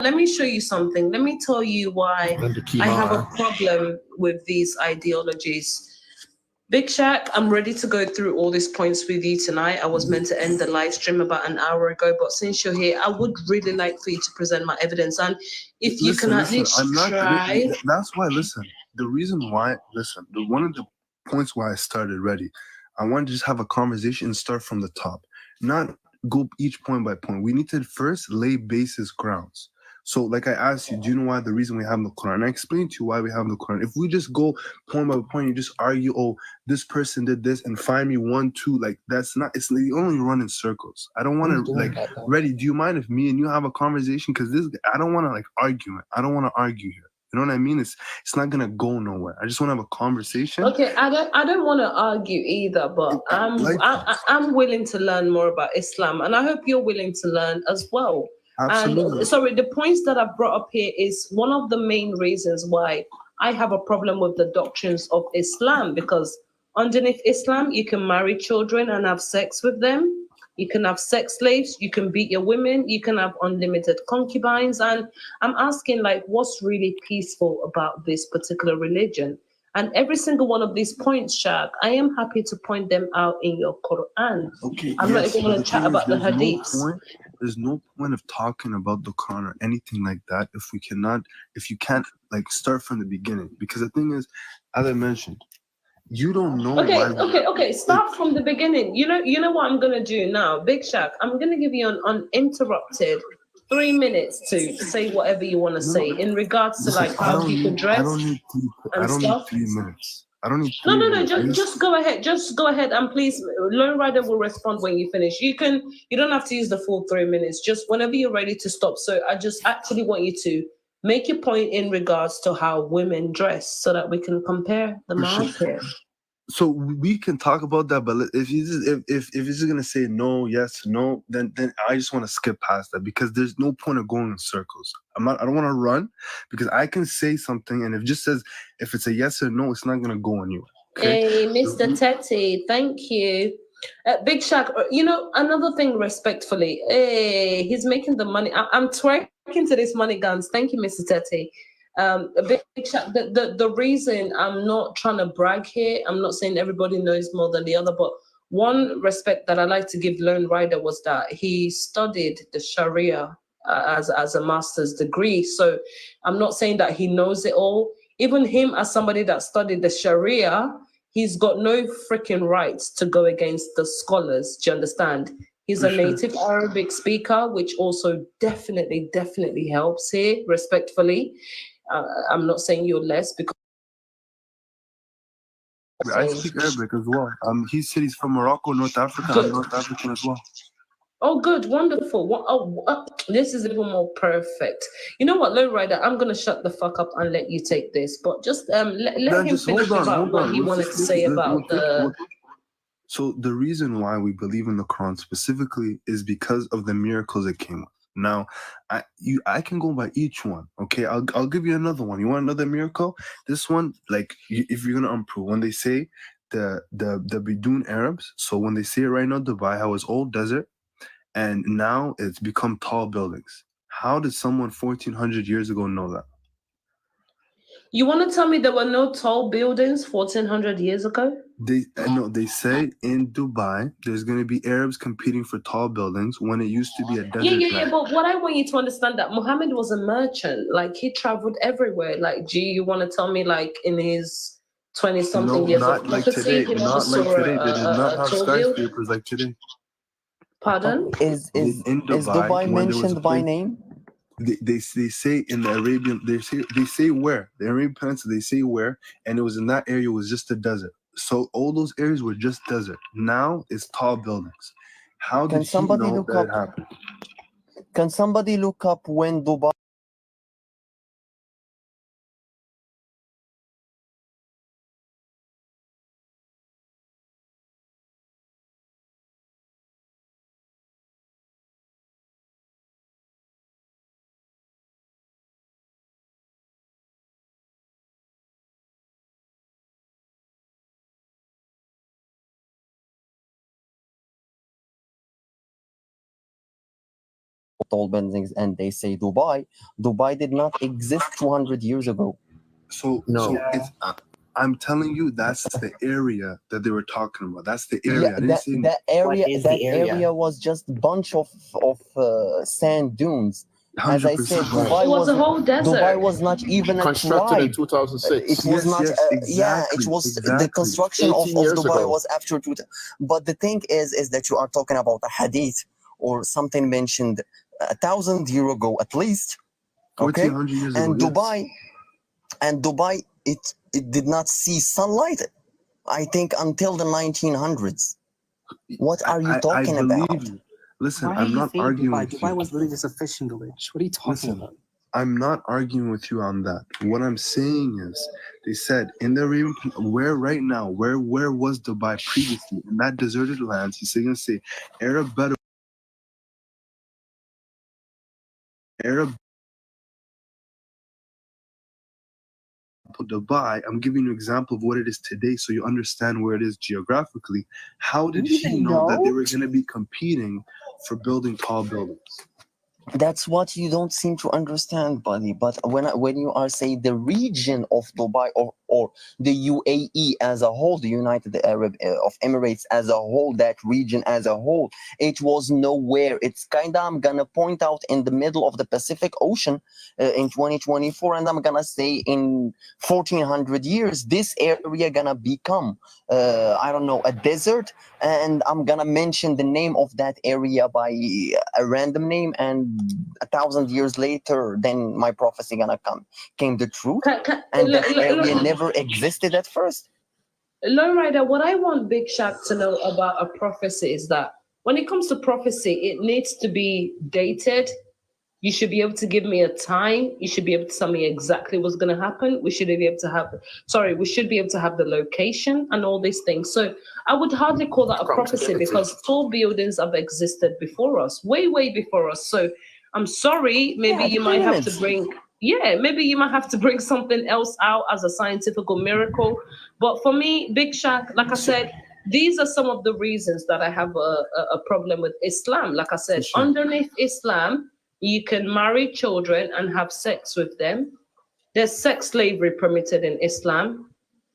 let me show you something. Let me tell you why I have a problem with these ideologies. Big Shaq, I'm ready to go through all these points with you tonight. I was meant to end the live stream about an hour ago, but since you're here, I would really like for you to present my evidence. And if you can at least I'm not. try. That's why. Listen, the reason why. Listen, one of the points why I started ready. I want to just have a conversation and start from the top, not go each point by point. We need to first lay basis grounds. So, like I asked you, do you know why the reason we have the Quran? And I explained to you why we have the Quran. If we just go point by point, you just argue, oh, this person did this, and find me one, two, like that's not. It's you only run in circles. I don't want to like. Ready? Do you mind if me and you have a conversation? Because this, I don't want to like argue. I don't want to argue here. You know what I mean? It's not gonna go nowhere. I just want to have a conversation. Okay, I don't want to argue either, but I'm willing to learn more about Islam, and I hope you're willing to learn as well. Absolutely. And sorry, the points that I've brought up here is one of the main reasons why I have a problem with the doctrines of Islam, because underneath Islam, you can marry children and have sex with them. You can have sex slaves. You can beat your women. You can have unlimited concubines. And I'm asking, like, what's really peaceful about this particular religion? And every single one of these points, Shaq, I am happy to point them out in your Quran. Okay, I'm not even going to chat about the hadiths. There's no point of talking about the Quran or anything like that if you can't like start from the beginning. Because the thing is, as I mentioned, you don't know Okay, why. okay. Start from the beginning. You know what I'm gonna do now, Big Shaq. I'm gonna give you an uninterrupted 3 minutes to say whatever you want to say in regards to like how people dress I and don't need stuff. 3 minutes. I don't need No, three no, no. minutes. Just go ahead. Just go ahead, and please, Lone Rider will respond when you finish. You can. You don't have to use the full 3 minutes. Just whenever you're ready to stop. So I just actually want you to make your point in regards to how women dress, so that we can compare the For sure. market. So we can talk about that, but if you're just gonna say no, yes, no, then I just want to skip past that because there's no point of going in circles. I don't want to run because I can say something and if it just says if it's a yes or no, it's not gonna go anywhere. Okay. Hey, Mr. Teddy, thank you. Big Shaq, another thing respectfully, hey, he's making the money. I'm twerking to this money guns. Thank you, Mr. Teddy. Big Shaq, the reason I'm not trying to brag here, I'm not saying everybody knows more than the other, but one respect that I like to give Lone Rider was that he studied the Sharia as a master's degree. So I'm not saying that he knows it all. Even him, as somebody that studied the Sharia, he's got no freaking rights to go against the scholars. Do you understand? He's For a sure. native Arabic speaker, which also definitely helps here, respectfully. I'm not saying you're less because I speak Arabic as well. He said he's from Morocco, North Africa. I'm good. North African as well. Oh, good, wonderful. This is even more perfect. You know what, Lowrider? I'm gonna shut the fuck up and let you take this. But just let Then him just finish about hold what on. he wanted to say about the. So the reason why we believe in the Quran specifically is because of the miracles it came with. Now, I can go by each one. Okay, I'll give you another one. You want another miracle? This one, like if you're gonna improve, when they say the Bidun Arabs, so when they say right now Dubai, how it's old desert, and now it's become tall buildings. How did someone 1400 years ago know that? You want to tell me there were no tall buildings 1400 years ago? They say in Dubai there's going to be Arabs competing for tall buildings when it used to be a desert land. But what I want you to understand that Muhammad was a merchant. Like he traveled everywhere. Like, you want to tell me like in his 20 something years of Not like prophecy, today. he never Not like saw today. They did not a have tall building? skyscrapers like today. Pardon? In Is Dubai, Dubai when there was a mentioned by place, name? they say in the Arabian, they say where the Arabian Peninsula, they say where, and it was in that area was just a desert. So all those areas were just desert. Now it's tall buildings. How did Can he somebody know look that up? it happened? Can somebody look up when Dubai? tall buildings and they say Dubai. Dubai did not exist 200 years ago. So it's I'm telling you that's the area that they were talking about. That's the area. Yeah, I didn't say that area, is that the area? area was just a bunch of sand dunes. As I said, 100% Dubai It was a whole desert. Dubai was not even a Constructed in tribe. 2006. It was not. Yeah, it was the construction of 18 years Dubai ago. was after 2000. But the thing is that you are talking about a hadith or something mentioned 1,000 years ago at least. Okay, 1400 years ago. and yes. Dubai, it did not see sunlight. I think until the 1900s. What are you talking I believe about? you. Listen, Why are I'm you not saying arguing Dubai? with Dubai you. was literally just a fishing village. What are you talking Listen, about? I'm not arguing with you on that. What I'm saying is, they said in the Arabian, where right now, where was Dubai previously in that deserted lands? He's going to say Arab Dubai. I'm giving you an example of what it is today, so you understand where it is geographically. How did he know that they were going to be competing for building tall buildings? That's what you don't seem to understand, buddy. But when you are saying the region of Dubai or the UAE as a whole, the United Arab of Emirates as a whole, that region as a whole, it was nowhere. It's kind of, I'm gonna point out, in the middle of the Pacific Ocean in 2024, and I'm gonna say in 1400 years, this area gonna become I don't know, a desert, and I'm gonna mention the name of that area by a random name, and 1,000 years later, then my prophecy gonna came the truth, and that area never existed at first. Lowrider, what I want Big Shaq to know about a prophecy is that when it comes to prophecy, it needs to be dated. You should be able to give me a time. You should be able to tell me exactly what's going to happen. We should be able to have the location and all these things. So I would hardly call that a prophecy because tall buildings have existed before us, way, way before us. So I'm sorry, maybe you might have to bring something else out as a scientific miracle. But for me, Big Shaq, like I said, these are some of the reasons that I have a problem with Islam. Like I said, underneath Islam, you can marry children and have sex with them. There's sex slavery permitted in Islam.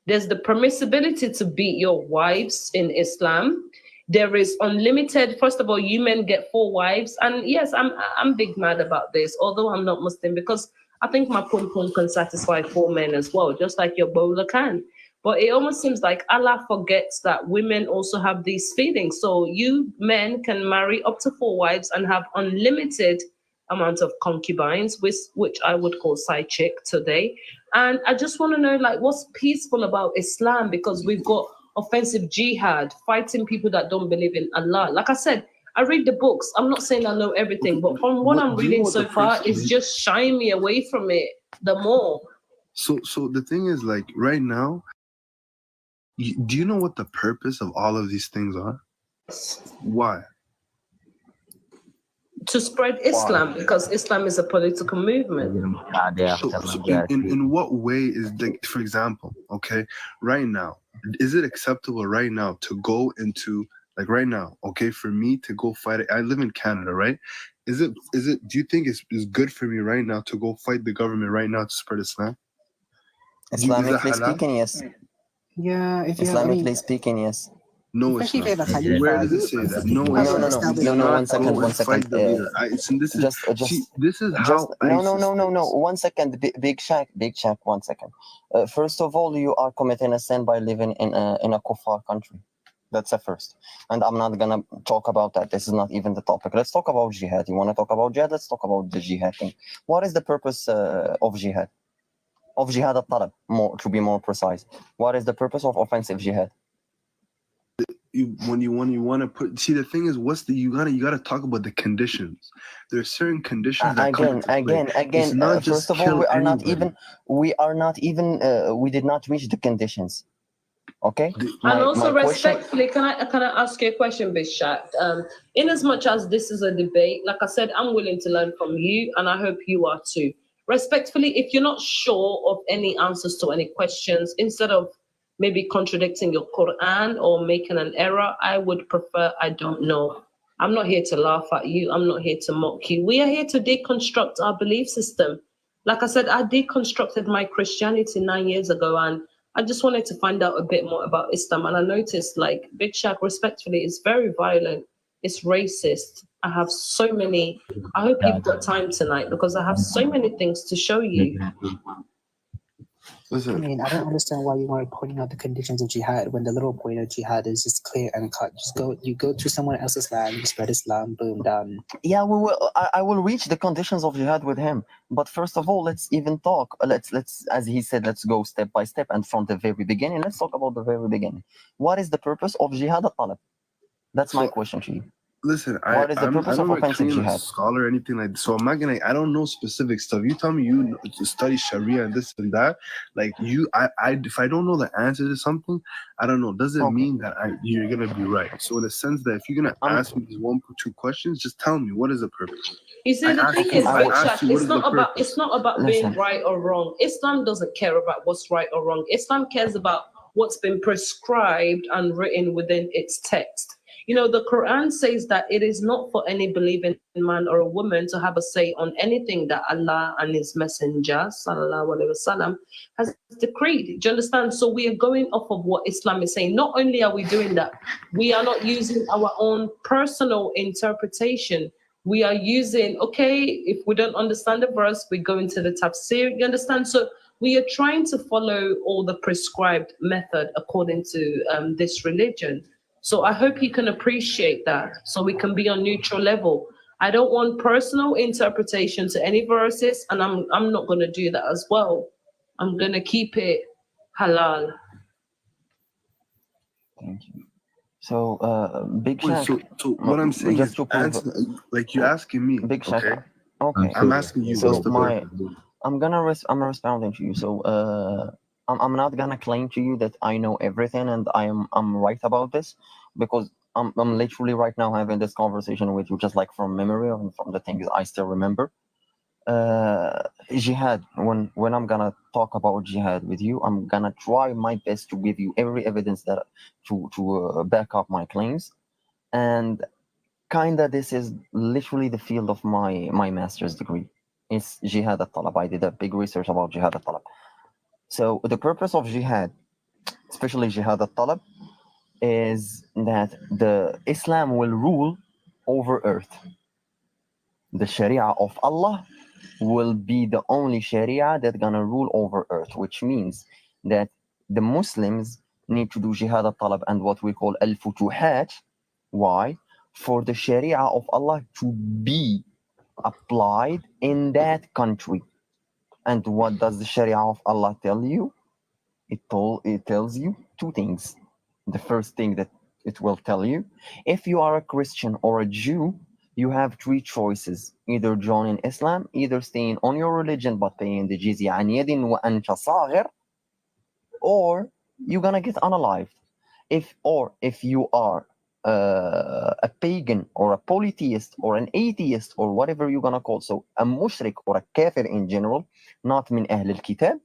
There's the permissibility to beat your wives in Islam. There is unlimited. First of all, you men get 4 wives, and yes, I'm big mad about this. Although I'm not Muslim, because I think my pum pum can satisfy 4 men as well, just like your bowler can. But it almost seems like Allah forgets that women also have these feelings. So you men can marry up to 4 wives and have unlimited amount of concubines, which I would call side chick today. And I just want to know, like, what's peaceful about Islam? Because we've got offensive jihad, fighting people that don't believe in Allah. Like I said, I read the books. I'm not saying I know everything, but from what I'm reading so far, it's just shying me away from it the more. So the thing is, like, right now, do you know what the purpose of all of these things are? Why? To spread Islam, because Islam is a political movement. So in what way is, like, for example, okay, right now, is it acceptable right now to go into, like, right now, okay, for me to go fight? I live in Canada, right? Is it do you think it's good for me right now to go fight the government right now to spread Islam? Islamically speaking, yes. Yeah, if you Islamically speaking, yes. No, it's especially if not. you're the Khalifa. Where does it say that? No, No, it's no, not. no, You do no, no, not one second, go one and second. fight the leader. This is how no, 1 second, Big Shaq, 1 second. First of all, you are committing a sin by living in a kuffar country. That's a first. And I'm not gonna talk about that. This is not even the topic. Let's talk about jihad. You want to talk about jihad? Let's talk about the jihad thing. What is the purpose of jihad? Of jihad al-talab, to be more precise. What is the purpose of offensive jihad? When you want to put, see, the thing is, you gotta talk about the conditions. There are certain conditions that again. First of all, we did not reach the conditions. Okay. And also, respectfully, can I ask you a question, Bishak? In as much as this is a debate, like I said, I'm willing to learn from you, and I hope you are too. Respectfully, if you're not sure of any answers to any questions, instead of maybe contradicting your Quran or making an error, I would prefer I don't know. I'm not here to laugh at you. I'm not here to mock you. We are here to deconstruct our belief system. Like I said, I deconstructed my Christianity 9 years ago, and I just wanted to find out a bit more about Islam. And I noticed, like, Big Shaq, respectfully, is very violent. It's racist. I have so many. I hope you've got time tonight because I have so many things to show you. I Listen, mean, I don't understand why you are pointing out the conditions of jihad when the little point of jihad is just clear and cut. You go to someone else's land, you spread Islam, boom, done. Yeah, we will. I will reach the conditions of jihad with him. But first of all, let's even talk. Let's, as he said, let's go step by step. And from the very beginning, let's talk about the very beginning. What is the purpose of jihad al-talab? That's my So- question to you. listen, What is the I purpose don't of offensive claim a jihad? scholar or anything like that. So I'm not gonna. I don't know specific stuff. You tell me you study Sharia and this and that. Like you, if I don't know the answer to something, I don't know. Doesn't Okay. mean that you're gonna be right. So in a sense that if you're gonna ask me these 1 or 2 questions, just tell me what is the purpose. You see, the thing Okay, is, I Big will- Shaq, what it's is the not about purpose? it's not about Listen. being right or wrong. Islam doesn't care about what's right or wrong. Islam cares about what's been prescribed and written within its text. You know, the Quran says that it is not for any believing man or a woman to have a say on anything that Allah and His Messenger, sallallahu alaihi wasallam, has decreed. Do you understand? So we are going off of what Islam is saying. Not only are we doing that, we are not using our own personal interpretation. We are using, okay, if we don't understand the verse, we go into the tafsir. You understand? So we are trying to follow all the prescribed method according to this religion. So I hope you can appreciate that so we can be on neutral level. I don't want personal interpretation to any verses, and I'm not going to do that as well. I'm going to keep it halal. Thank you. So, Big Wait, Shaq. so what I'm saying just is, to prove answer, like you're asking me, Big Shaq. okay? Okay. I'm asking you, So what's the purpose? I'm responding to you. So I'm not gonna claim to you that I know everything and I'm right about this, because I'm literally right now having this conversation with you just like from memory and from the things I still remember. Jihad. When I'm gonna talk about jihad with you, I'm gonna try my best to give you every evidence that to back up my claims, and kinda this is literally the field of my master's degree. It's jihad al-talab. I did a big research about jihad al-talab. So the purpose of jihad, especially jihad al-talab, is that the Islam will rule over earth. The Sharia of Allah will be the only Sharia that's gonna rule over earth, which means that the Muslims need to do jihad al-talab and what we call al-futuhat. Why? For the Sharia of Allah to be applied in that country. And what does the Sharia of Allah tell you? It tells you two things. The first thing that it will tell you, if you are a Christian or a Jew, you have three choices: either joining Islam, either staying on your religion but paying the jizya عن يد وأنت صاغر, or you're gonna get unalived. If you are a pagan or a polytheist or an atheist or whatever you're gonna call, so a mushrik or a kafir in general, not min ahl al-kitab,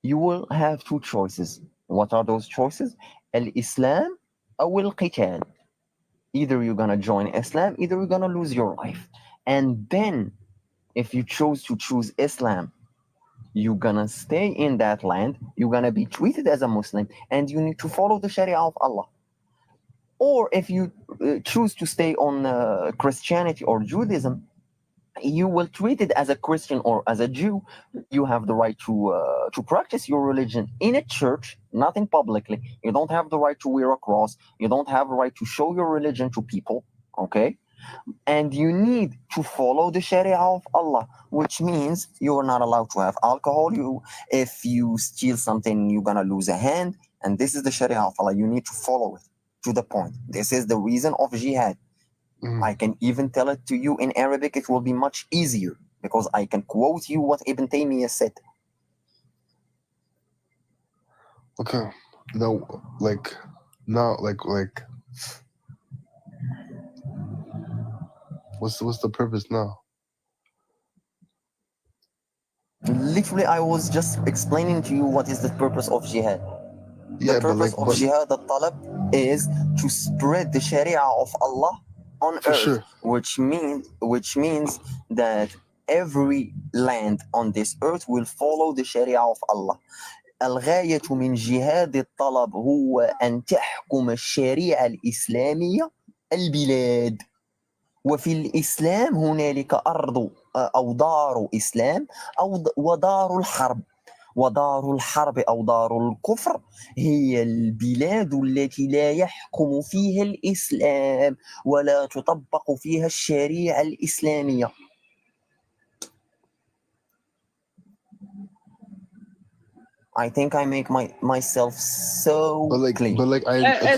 you will have two choices. What are those choices? Al-Islam or al-Qital. Either you're gonna join Islam, either you're gonna lose your life. And then, if you choose Islam, you're gonna stay in that land, you're gonna be treated as a Muslim, and you need to follow the Sharia of Allah. Or if you choose to stay on Christianity or Judaism, you will treat it as a Christian or as a Jew. You have the right to practice your religion in a church, not in publicly. You don't have the right to wear a cross. You don't have the right to show your religion to people. Okay, and you need to follow the Sharia of Allah, which means you are not allowed to have alcohol. If you steal something, you're gonna lose a hand. And this is the Sharia of Allah. You need to follow it to the point. This is the reason of jihad. I can even tell it to you in Arabic. It will be much easier because I can quote you what Ibn Taymiyyah said. Okay. No, like now, like what's the purpose now? Literally, I was just explaining to you what is the purpose of jihad. The Yeah, purpose of jihad al-talab is to spread the Sharia of Allah on For earth, sure. which means that every land on this earth will follow the Sharia of Allah. الغاية من جهاد الطلب هو أن تحكم الشريعة الإسلامية البلاد. وفي الإسلام هنالك أرض أو دار إسلام ودار الحرب. ودار الحرب أو دار الكفر هي البلاد التي لا يحكم فيها الإسلام ولا تطبق فيها الشريعة الإسلامية. I think I make myself so clear.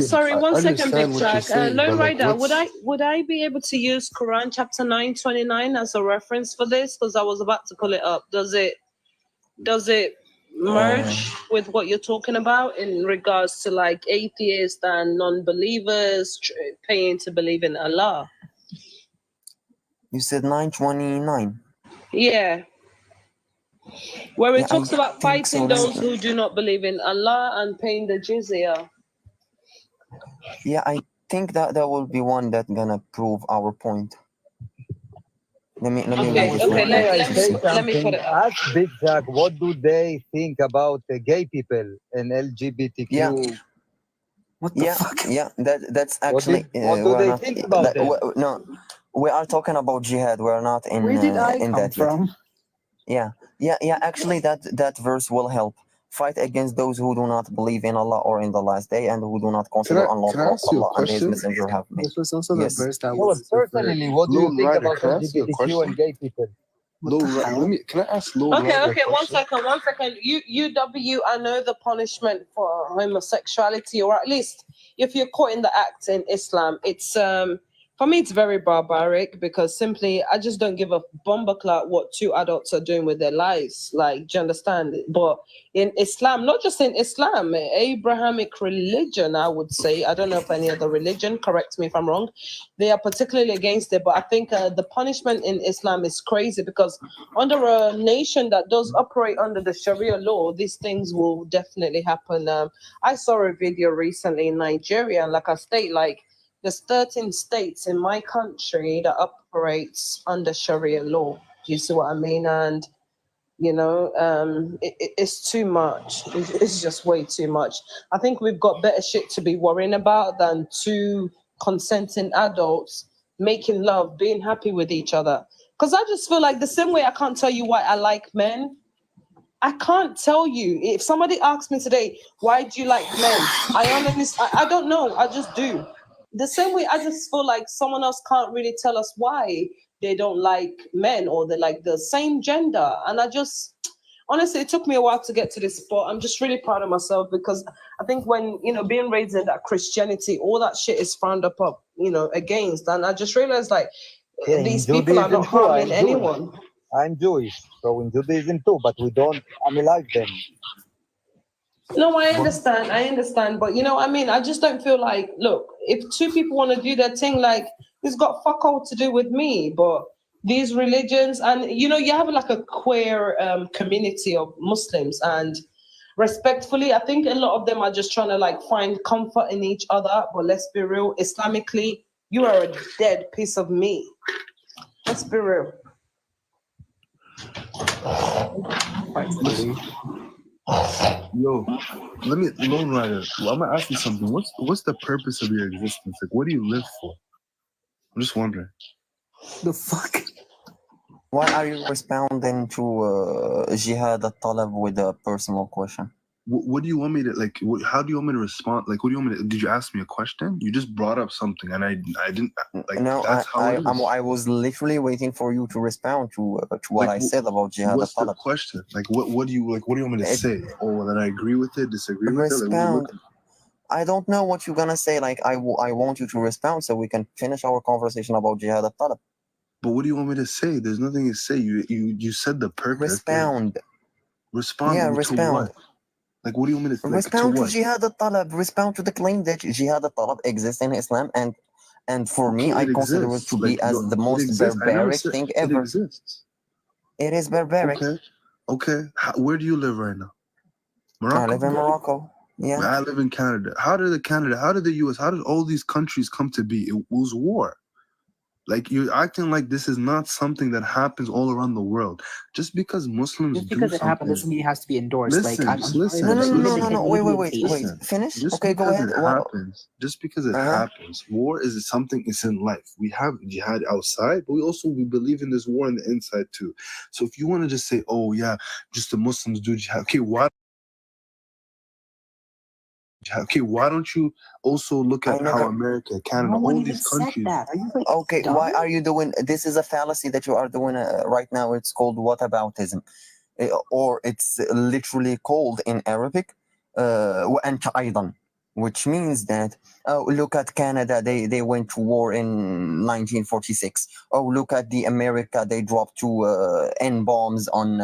Sorry, one second, Big understand what you're Jack. saying, Lone but like, Rider, what's would I be able to use Quran chapter 9:29 as a reference for this? Because I was about to pull it up. Does it merge with what you're talking about in regards to like atheists and non-believers paying to believe in Allah? You said 929. Yeah. Where it Yeah, talks I about think so. fighting those who do not believe in Allah and paying the jizya. Yeah, I think that there will be one that gonna prove our point. Let me read it Okay, right now. let me put it up. Ask Big Jack, what do they think about gay people and LGBTQ? Yeah. What the fuck? Yeah, that's actually what do we're they not think about it? no, we are talking about jihad. We're not in Where did I in come that yet. from? Yeah. Actually, that verse will help. Fight against those who do not believe in Allah or in the last day, and who do not consider can I unlawful what ask you a Allah and His question? Messenger have made. This was also Yes. the verse that No, was referred. personally, what do you Lone think Rider, about can I ask you a LGBTQ question? and gay people? What the hell? Can I ask Lone Okay, Rider okay, a one question? second. UW, I know the punishment for homosexuality, or at least if you're caught in the act in Islam, it's for me it's very barbaric because simply I just don't give a bomber clout what two adults are doing with their lives. Like, do you understand? But in Islam, not just in Islam, Abrahamic religion, I would say, I don't know if any other religion, correct me if I'm wrong, they are particularly against it. But I think the punishment in Islam is crazy because under a nation that does operate under the Sharia law, these things will definitely happen. I saw a video recently in Nigeria, and like I state, like there's 13 states in my country that operates under Sharia law. Do you see what I mean? And it's too much. It's just way too much. I think we've got better shit to be worrying about than two consenting adults making love, being happy with each other. Because I just feel like the same way I can't tell you why I like men, I can't tell you. If somebody asks me today, why do you like men? I don't know. I just do. The same way I just feel like someone else can't really tell us why they don't like men or they like the same gender. And I just honestly, it took me a while to get to this spot. I'm just really proud of myself because I think when, being raised in that Christianity, all that shit is frowned up, against. And I just realized like Yeah, these in people are Judaism not too, harming anyone. I'm Jewish, so in Judaism too, but we don't analyze them. No, I understand, but you know what I mean? I just don't feel like, look, if two people want to do their thing, like, it's got fuck all to do with me, but these religions, and you have like a queer community of Muslims, and respectfully, I think a lot of them are just trying to like find comfort in each other, but let's be real, Islamically, you are a dead piece of meat. Let's be real. Yo, Lone Rider, I'm gonna ask you something. What's the purpose of your existence? Like, what do you live for? I'm just wondering. The fuck? Why are you responding to Jihad al-Talab with a personal question? What do you want me to like? How do you want me to respond? Like, what do you want me to? Did you ask me a question? You just brought up something, and I didn't like. No, That's how it is. I was literally waiting for you to respond to what I said about Jihad What's the al-Talab. question? Like, what do you like? What do you want me to say? Oh, that I agree with it, disagree with it. Respond. I don't know what you're gonna say. Like, I want you to respond so we can finish our conversation about Jihad al-Talab. But what do you want me to say? There's nothing to say. You said the purpose. Respond. Respond. Yeah, to respond. what? Like, what do you want me to respond to to Jihad al-Talab? Respond to the claim that Jihad al-Talab exists in Islam, and for me, I consider it to be as the most barbaric thing ever. It exists. It is barbaric. Okay. Where do you live right now? Morocco. I live in Morocco. Yeah. I live in Canada. How did the US, how did all these countries come to be? It was war. Like you're acting like this is not something that happens all around the world. Just because Muslims Just do because it happened something. doesn't mean it has to be endorsed. Like, Listen, I'm sorry, listen, No, but no, no, no, even no, the listen, no. Wait, wait, wait, Canadian wait. listen. Finish. Just Okay, go because ahead. it What? happens, just because it Uh-huh. happens, war is something. It's in life. We have jihad outside, but we believe in this war on the inside too. So if you want to just say, oh yeah, just the Muslims do jihad. Okay, why? Okay, why don't you also look I at how never. America, no Canada, one all even these said countries. that. Are you like Okay, dumb? why are you doing? This is a fallacy that you are doing right now. It's called whataboutism, or it's literally called in Arabic, وأنت أيضا, which means that, oh, look at Canada, they went to war in 1946. Oh, look at the America, they dropped two N bombs on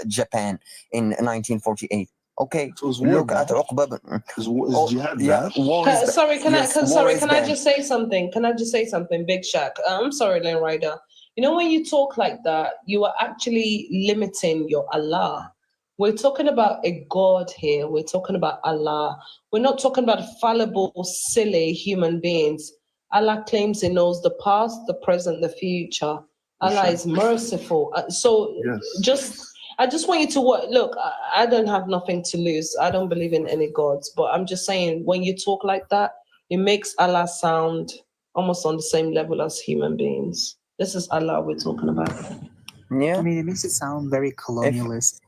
Japan in 1948. Okay, So is war look at bad? Uqba. Is Oh, jihad yeah, bad? war is bad. Sorry, Yes, war is can I bad. just say something? Can I just say something, Big Shaq? I'm sorry, Lane Ryder. You know, when you talk like that, you are actually limiting your Allah. We're talking about a God here. We're talking about Allah. We're not talking about fallible, silly human beings. Allah claims He knows the past, the present, the future. For Allah sure. is merciful. So Yes. I just want you to look. I don't have nothing to lose. I don't believe in any gods, but I'm just saying when you talk like that, it makes Allah sound almost on the same level as human beings. This is Allah we're talking about. I Yeah. mean, it makes it sound very If colonialist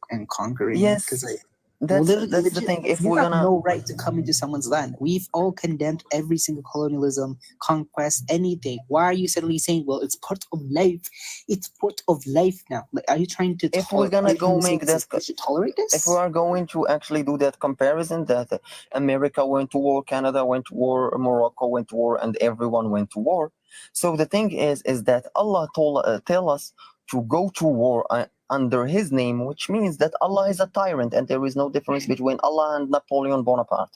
and conquering. yes, Because like, that's the legit, thing. If you we're have gonna, no right to come into someone's land. We've all condemned every single colonialism, conquest, anything. Why are you suddenly saying, "Well, it's part of life"? It's part of life now. Like, are you trying to? if we're Are gonna you trying go to say make that, we should tolerate if we this? are going to actually do that comparison, that America went to war, Canada went to war, Morocco went to war, and everyone went to war. So the thing is that Allah told tell us to go to war under His name, which means that Allah is a tyrant, and there is no difference between Allah and Napoleon Bonaparte.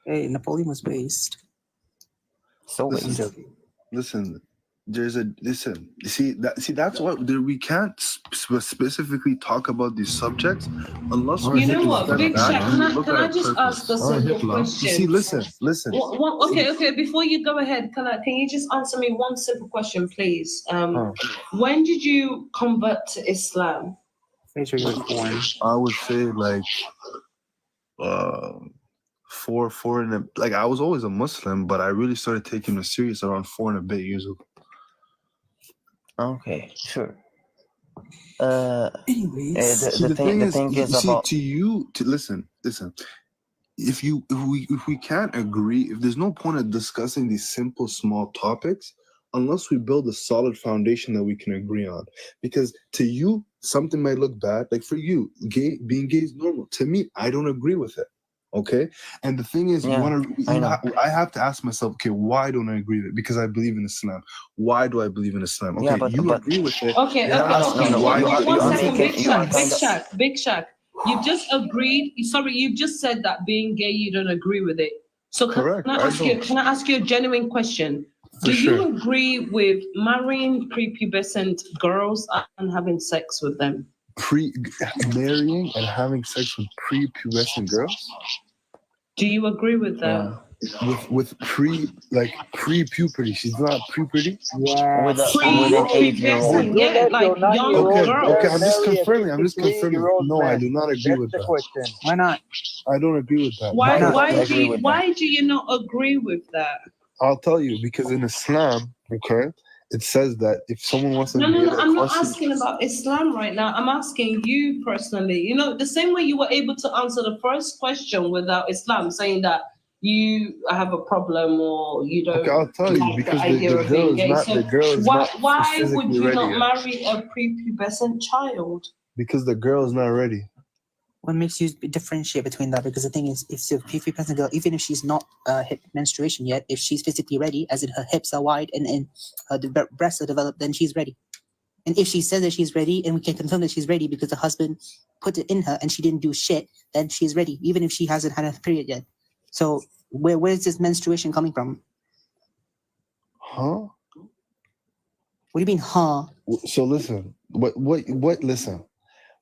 Hey, Napoleon was based. So Listen, I'm based. joking. listen. Listen. You see that. See that's what we can't specifically talk about these subjects unless we You know take a what, step Big back Shaq? and we look Can at I our just ask the purpose. simple You see, question? listen. See, Okay. Before you go ahead, can you just answer me one simple question, please? huh, When did you convert to Islam? Make sure you were born. I would say like uh four and like I was always a Muslim, but I really started taking it serious around 4 and a bit years old. Okay, sure. Uh, Anyways, See, the thing the is, thing you is see, about, to you, to listen. If we can't agree, if there's no point of discussing these simple small topics unless we build a solid foundation that we can agree on. Because to you, something might look bad. Like for you, being gay is normal. To me, I don't agree with it. Okay, and the thing is, yeah, I know. I have to ask myself, okay, why don't I agree with it? Because I believe in Islam. Why do I believe in Islam? Yeah, Okay, you but agree with it. Okay, Then I okay, no, ask no, you, okay. no. why do One you Are second, agree making, Big with you are Shaq, it? Big kind of, Shaq, Big Shaq. You've just agreed. Sorry, you've just said that being gay, you don't agree with it. So Correct. I don't. can I ask you a genuine question? For Do sure. you agree with marrying prepubescent girls and having sex with them? Pre Marrying and having sex with pre-pubescent girls Do you agree with that? yeah, with pre-puberty. She's not puberty. with an yes. eight-year-old. Would Prepubescent, you yeah, let like your young 9-year-old Okay. girl I'm girls. just marry a confirming. 53-year-old No, I man? do not agree That's with the that. question. Why not? I don't agree with that. I Why Because don't why do agree you with that. why do you not agree with that? I'll tell you. Because in Islam, okay, it says that if someone wants to No. get a I'm not custody, asking about Islam right now. I'm asking you personally. You know, the same way you were able to answer the first question without Islam, saying that you have a problem or you okay, don't I'll tell you. like the Because idea of being gay. So the girl is not why would physically you ready not yet. marry a prepubescent child? Because the girl is not ready. What makes you differentiate between that? Because the thing is, if the prepubescent girl, even if she's not hip menstruation yet, if she's physically ready, as in her hips are wide and the breasts are developed, then she's ready. And if she says that she's ready, and we can confirm that she's ready because the husband put it in her and she didn't do shit, then she's ready, even if she hasn't had a period yet. So where's this menstruation coming from? Huh? What do you mean, huh? So listen. Listen.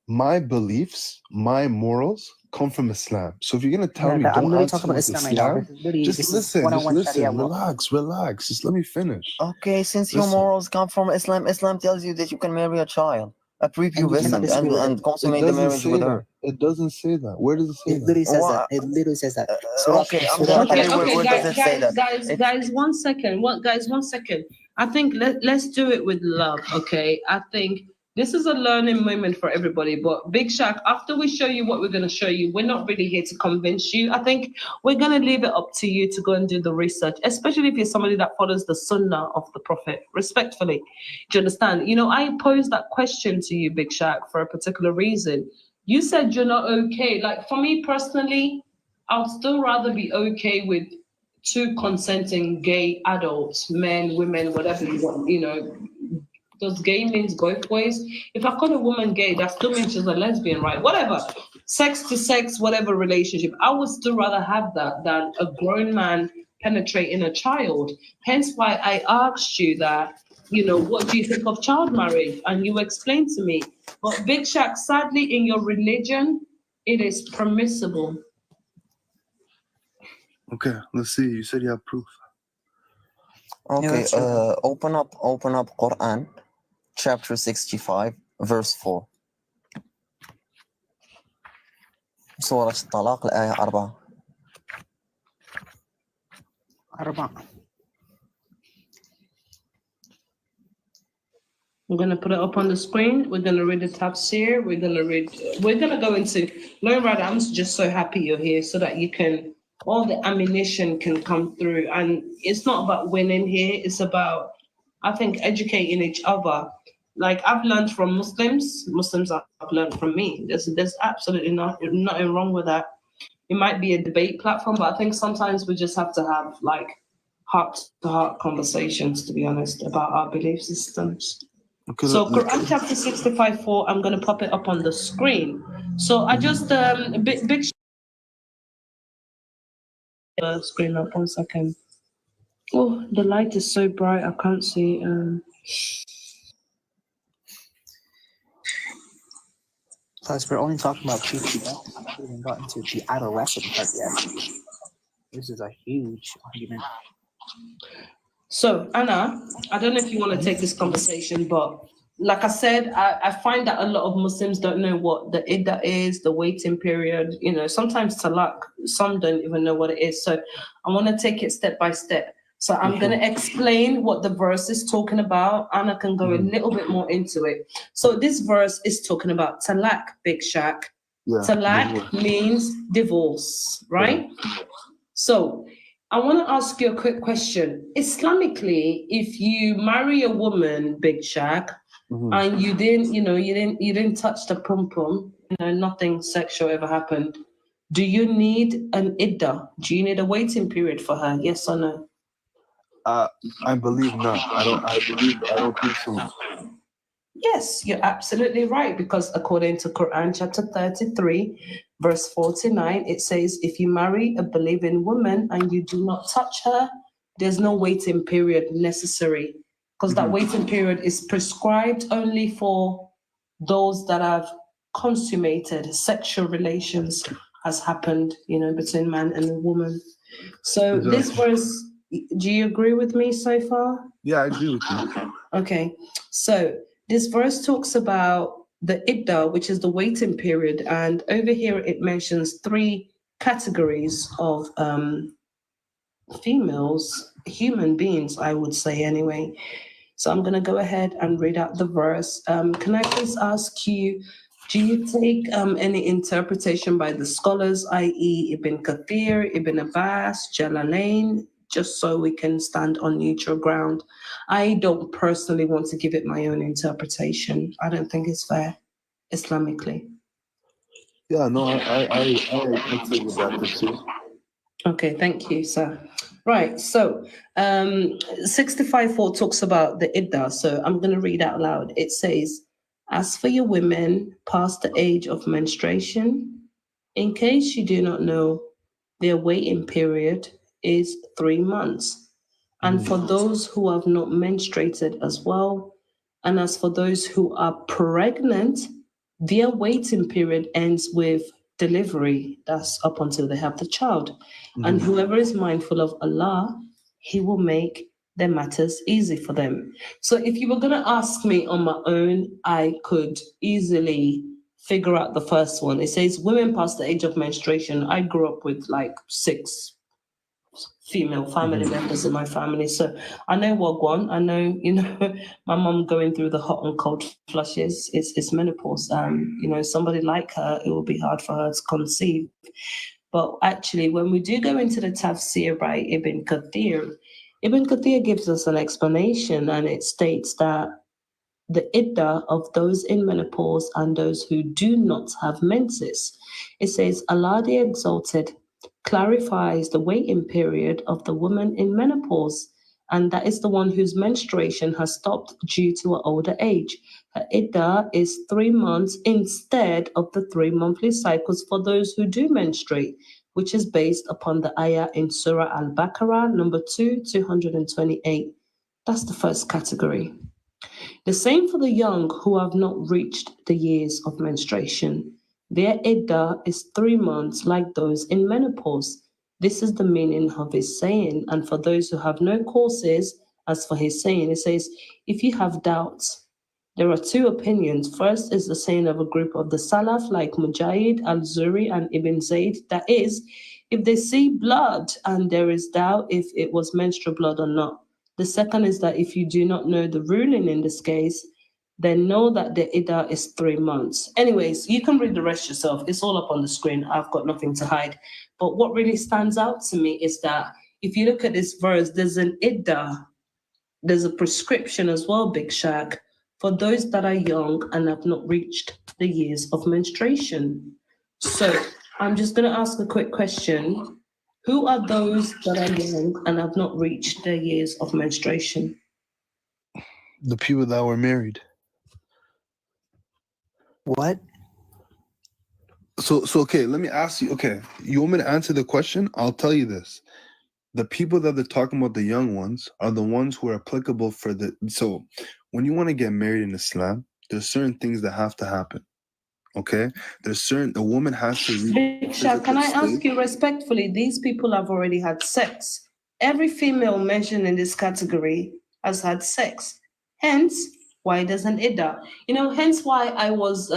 my beliefs, my morals come from Islam. So if you're gonna tell Yeah, me I'm don't literally answer talking about with Islam right now. Islam, just This is listen, just one-on-one Sharia listen. law. Relax. Just let me finish. Okay, since your Listen. morals come from Islam, Islam tells you that you can marry a child, a And you cannot prepubescent, disagree with it. and It consummate the doesn't marriage say with that. her. It doesn't say that. Where does it say It that? literally says that. What? It literally says that. Surah, Okay, I'm Surah gonna tell Okay, you okay, where does it say that. It, guys, 1 second. Guys, 1 second. I think let's do it with love, okay? I think this is a learning moment for everybody. But Big Shaq, after we show you what we're gonna show you, we're not really here to convince you. I think we're gonna leave it up to you to go and do the research, especially if you're somebody that follows the sunnah of the Prophet. Respectfully, do you understand? You know, I posed that question to you, Big Shaq, for a particular reason. You said you're not okay. Like for me personally, I'd still rather be okay with two consenting gay adults, men, women, whatever you want, you know, does gay means both ways? If I call a woman gay, that still means she's a lesbian, right? Whatever. Sex to sex, whatever relationship. I would still rather have that than a grown man penetrating a child. Hence why I asked you that, you know, what do you think of child marriage? And you explained to me. But Big Shaq, sadly, in your religion, it is permissible. Okay, let's see. You said you have proof. okay, that's true. open up Quran, chapter 65, verse 4. سورة الطلاق الآية 4. أربعة. We're gonna put it up on the screen. We're gonna read the tafsir. We're gonna go into Lord Rada, I'm just so happy you're here so that you can all the ammunition can come through. And it's not about winning here, it's about I think educating each other. Like I've learned from Muslims have learned from me. There's absolutely nothing wrong with that. It might be a debate platform, but I think sometimes we just have to have like heart to heart conversations, to be honest, about our belief systems. Okay, So Quran chapter 65:4, I'm gonna pop it up on the screen. So I just big screen up 1 second. Oh, the light is so bright I can't see. Plus, we're only talking about prepubescent. We haven't even gotten to the adolescent part yet. This is a huge argument. So Anna, I don't know if you want to take this conversation, but like I said, I find that a lot of Muslims don't know what the iddah is, the waiting period. You know, sometimes talaq, some don't even know what it is. So I want to take it step by step. So I'm going to explain what the verse is talking about. Anna can go a little bit more into it. So this verse is talking about talaq, Big Shaq. yeah. Talaq means divorce, right? So I want to ask you a quick question. Islamically, if you marry a woman, Big Shaq, and you didn't, you didn't touch the pum pum, nothing sexual ever happened. Do you need an iddah? Do you need a waiting period for her? Yes or no? I believe not. I don't think so. Yes, you're absolutely right, because according to Quran chapter 33, verse 49, it says, if you marry a believing woman and you do not touch her, there's no waiting period necessary, because that waiting period is prescribed only for those that have consummated sexual relations has happened, between man and a woman. So this verse, do you agree with me so far? Yeah, I agree with you. Okay, so this verse talks about the iddah, which is the waiting period, and over here it mentions three categories of females, human beings, I would say anyway. So I'm going to go ahead and read out the verse. Can I please ask you, do you take any interpretation by the scholars, i.e. Ibn Kathir, Ibn Abbas, Jalalain, just so we can stand on neutral ground? I don't personally want to give it my own interpretation. I don't think it's fair, Islamically. Yeah, no, I agree with that too. Okay, thank you, sir. Right, so 65:4 talks about the iddah. So I'm going to read out loud. It says, as for your women past the age of menstruation, in case you do not know, their waiting period is 3 months. And for those who have not menstruated as well, and as for those who are pregnant, Their waiting period ends with delivery. That's up until they have the child. And whoever is mindful of Allah, He will make their matters easy for them. So if you were going to ask me on my own, I could easily figure out the first one. It says women past the age of menstruation. I grew up with like 6 female family members in my family. So I know what one. I know, my mom going through the hot and cold flushes. It's menopause. Somebody like her, it will be hard for her to conceive. But actually, when we do go into the tafsir by Ibn Kathir gives us an explanation, and it states that the iddah of those in menopause and those who do not have menses. It says, Allah the Exalted clarifies the waiting period of the woman in menopause, and that is the one whose menstruation has stopped due to an older age. Her iddah is 3 months instead of the 3 monthly cycles for those who do menstruate, which is based upon the ayah in Surah Al-Baqarah, number 228. That's the first category. The same for the young who have not reached the years of menstruation. Their iddah is 3 months like those in menopause. This is the meaning of his saying. And for those who have no courses, as for his saying, it says, if you have doubts, there are 2 opinions. First is the saying of a group of the Salaf like Mujahid, Al-Zuri, and Ibn Zayd. That is, if they see blood and there is doubt if it was menstrual blood or not. The second is that if you do not know the ruling in this case, then know that the iddah is 3 months. Anyways, you can read the rest yourself. It's all up on the screen. I've got nothing to hide. But what really stands out to me is that if you look at this verse, there's an iddah, there's a prescription as well, Big Shaq, for those that are young and have not reached the years of menstruation. So I'm just going to ask a quick question. Who are those that are young and have not reached their years of menstruation? The people that were married. What? So okay, let me ask you. Okay, you want me to answer the question? I'll tell you this. The people that they're talking about, the young ones, are the ones who are applicable for the. So when you want to get married in Islam, there's certain things that have to happen. Okay? The woman has to reach. Big Shaq, can I ask you respectfully, these people have already had sex. Every female mentioned in this category has had sex. Hence, why doesn't iddah? Hence why I was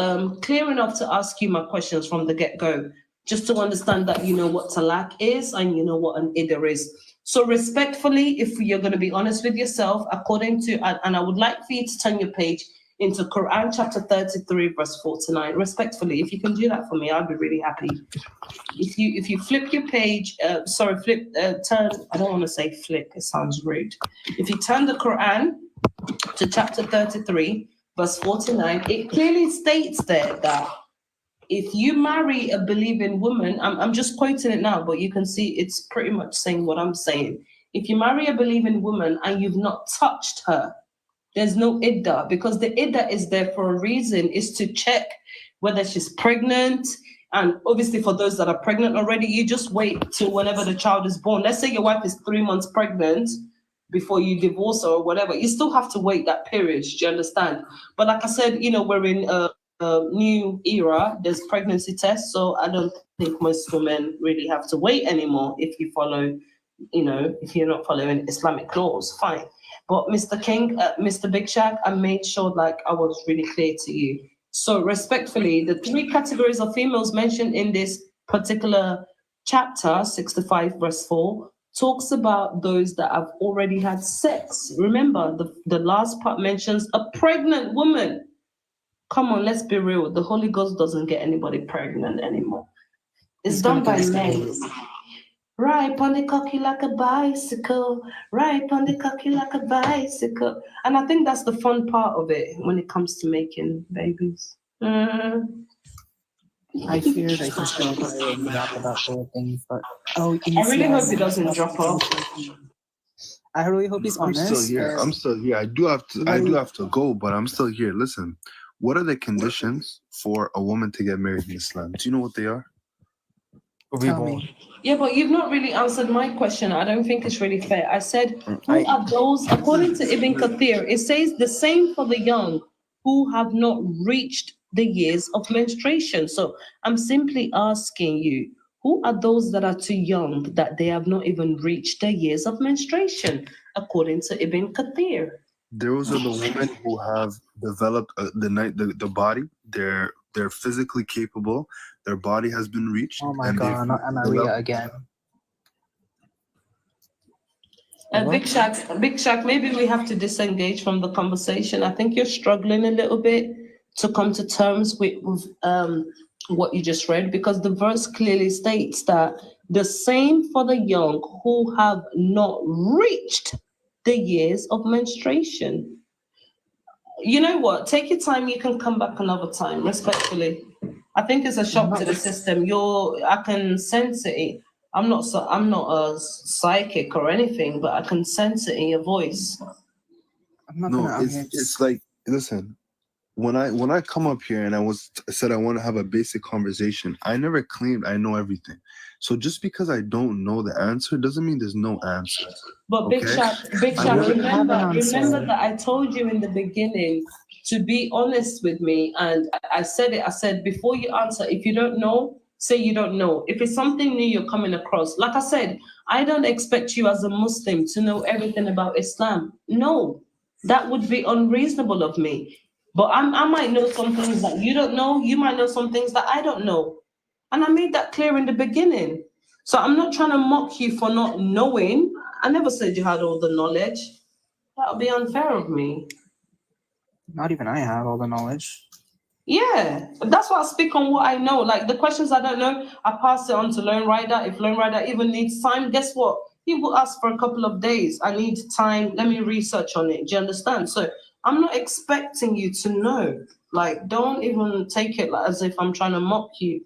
clear enough to ask you my questions from the get-go, just to understand that you know what talaq is and you know what an iddah is. So respectfully, if you're going to be honest with yourself, according to, and I would like for you to turn your page into Quran chapter 33, verse 49. Respectfully, if you can do that for me, I'd be really happy. If you flip your page, turn, I don't want to say flip, it sounds rude. If you turn the Quran to chapter 33, verse 49, it clearly states there that if you marry a believing woman, I'm just quoting it now, but you can see it's pretty much saying what I'm saying. If you marry a believing woman and you've not touched her, there's no iddah, because the iddah is there for a reason, is to check whether she's pregnant. And obviously for those that are pregnant already, you just wait till whenever the child is born. Let's say your wife is 3 months pregnant before you divorce her or whatever. You still have to wait that period, do you understand? But like I said, we're in a new era. There's pregnancy tests, so I don't think most women really have to wait anymore if you follow, if you're not following Islamic laws, fine. But Mr. King, Mr. Big Shaq, I made sure like I was really clear to you. So respectfully, the 3 categories of females mentioned in this particular chapter, 65 verse 4, talks about those that have already had sex. Remember, the last part mentions a pregnant woman. Come on, let's be real. The Holy Ghost doesn't get anybody pregnant anymore. It's done by men. Right on the cocky like a bicycle, right on the cocky like a bicycle. And I think that's the fun part of it when it comes to making babies. I fear that he's going to rap about the things, but I really hope he doesn't drop off. I really hope he's honest. I'm still here. I do have to go, but I'm still here. Listen, what are the conditions for a woman to get married in Islam? Do you know what they are? Tell me. Yeah, but you've not really answered my question. I don't think it's really fair. I said, who are those, according to Ibn Kathir, it says the same for the young who have not reached the years of menstruation. So I'm simply asking you, who are those that are too young that they have not even reached the years of menstruation, according to Ibn Kathir? Those are the women who have developed the body. They're physically capable. Their body has been reached, Oh my and they've God, not reached the Maria level. again. Big Shaq, maybe we have to disengage from the conversation. I think you're struggling a little bit to come to terms with what you just read, because the verse clearly states that the same for the young who have not reached the years of menstruation. You know what? Take your time. You can come back another time, respectfully. I think it's a shock to the system. I can sense it. I'm not a psychic or anything, but I can sense it in your voice. I'm not No, gonna. I'm it's gonna it's just. like, listen, when I come up here and I said I want to have a basic conversation, I never claimed I know everything. So just because I don't know the answer doesn't mean there's no answer. But Big Okay? Shaq, Big I Shaq, never. You have an remember answer. that I told you in the beginning to be honest with me, and I said it. I said before you answer, if you don't know, say you don't know. If it's something new you're coming across, like I said, I don't expect you as a Muslim to know everything about Islam. No, that would be unreasonable of me. But I might know some things that you don't know. You might know some things that I don't know. And I made that clear in the beginning. So I'm not trying to mock you for not knowing. I never said you had all the knowledge. That would be unfair of me. Not even I have all the knowledge. Yeah, that's why I speak on what I know. Like the questions I don't know, I pass it on to Lone Rider. If Lone Rider even needs time, guess what? He will ask for a couple of days. I need time. Let me research on it. Do you understand? So I'm not expecting you to know. Like, don't even take it like as if I'm trying to mock you.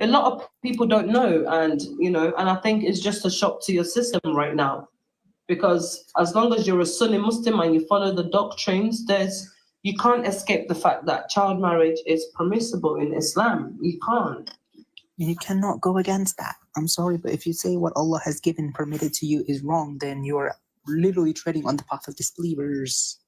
A lot of people don't know, and and I think it's just a shock to your system right now. Because as long as you're a Sunni Muslim and you follow the doctrines, you can't escape the fact that child marriage is permissible in Islam. You can't. You cannot go against that. I'm sorry, but if you say what Allah has given permitted to you is wrong, then you're literally treading on the path of disbelievers.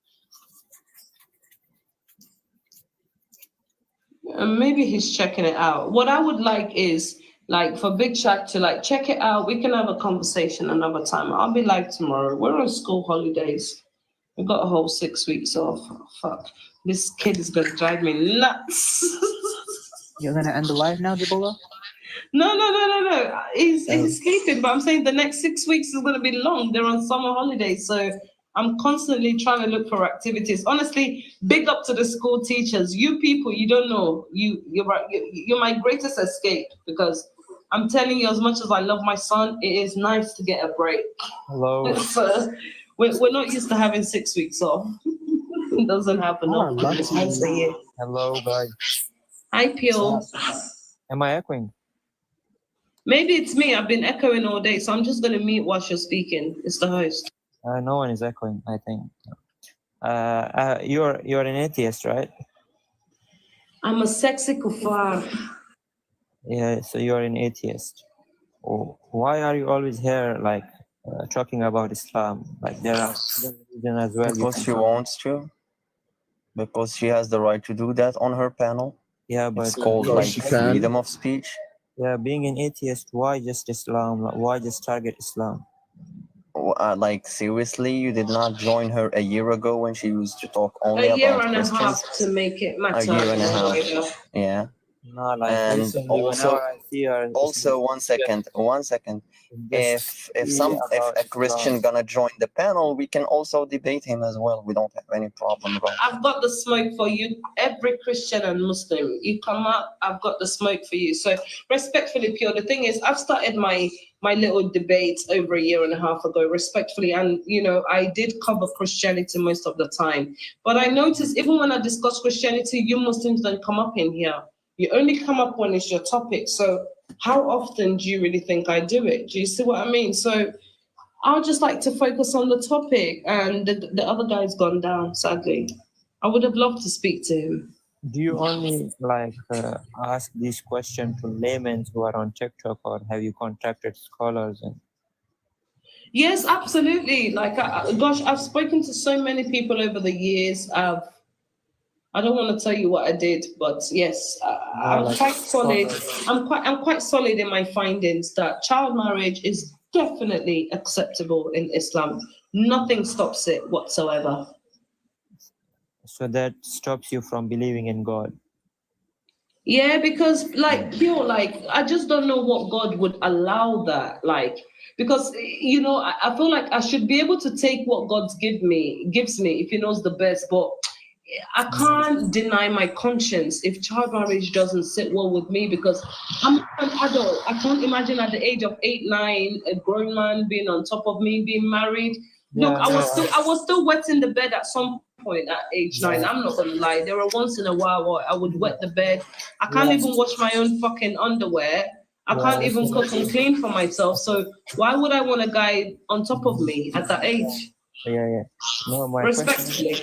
And maybe he's checking it out. What I would like is like for Big Shaq to like check it out. We can have a conversation another time. I'll be live tomorrow. We're on school holidays. We've got a whole 6 weeks off. Oh, fuck. This kid is gonna drive me nuts. You're gonna end the live now, G-Bola? No. He's sleeping, but I'm saying the next 6 weeks is going to be long. They're on summer holidays, so I'm constantly trying to look for activities. Honestly, big up to the school teachers. You people, you don't know. You're right. You're my greatest escape because I'm telling you, as much as I love my son, it is nice to get a break. Hello. So, we're not used to having 6 weeks off. It doesn't happen Oh, often. It's once a lucky. year. Hello, guys. Hi, Pio. Am I echoing? Maybe it's me. I've been echoing all day, so I'm just going to mute whilst you're speaking. It's the host. No one is echoing, I think. You're an atheist, right? I'm a sexy kuffar. Yeah, so you're an atheist. Oh, why are you always here, like, talking about Islam? Like, there are other religions as well. Because she wants to. Because she has the right to do that on her panel. Yeah, but It's called Because like she can. freedom of speech. yeah, being an atheist, why just Islam? Like, why just target Islam? Like seriously, you did not join her a year ago when she used to talk only A year about and a Christians. half to make it matter. A year and a half. Yeah. No, like And recently, also, whenever I see her, also one second. just If a Christian Islam. gonna join the panel, we can also debate him as well. We don't have any problem about it. I've got the smoke for you. Every Christian and Muslim, you come up, I've got the smoke for you. So respectfully, Pure, the thing is, I've started my little debates over a year and a half ago, respectfully, and I did cover Christianity most of the time. But I noticed even when I discuss Christianity, you Muslims don't come up in here. You only come up when it's your topic. So how often do you really think I do it? Do you see what I mean? So I'd just like to focus on the topic, and the other guy's gone down, sadly. I would have loved to speak to him. Do you only like ask these questions to laymen who are on TikTok, or have you contacted scholars? And Yes, absolutely. Like, gosh, I've spoken to so many people over the years. I don't want to tell you what I did, but yes, No, I'm like quite solid. scholars. I'm quite solid in my findings that child marriage is definitely acceptable in Islam. Nothing stops it whatsoever. So that stops you from believing in God. Yeah, because like pure, like I just don't know what God would allow that. Like because I feel like I should be able to take what God gives me if He knows the best, but I can't deny my conscience if child marriage doesn't sit well with me because I'm an adult. I can't imagine at the age of 8, 9, a grown man being on top of me, being married. Look, Yeah, yeah, I was still wetting the bed at some point at age 9. yeah, I'm not gonna lie. There were once in a while where I would wet the bed. I can't yeah, even wash my own fucking underwear. I yeah. can't I even can, cook and clean for myself. So why would I want a guy on top of me at that age? yeah, yeah. No, Respectfully.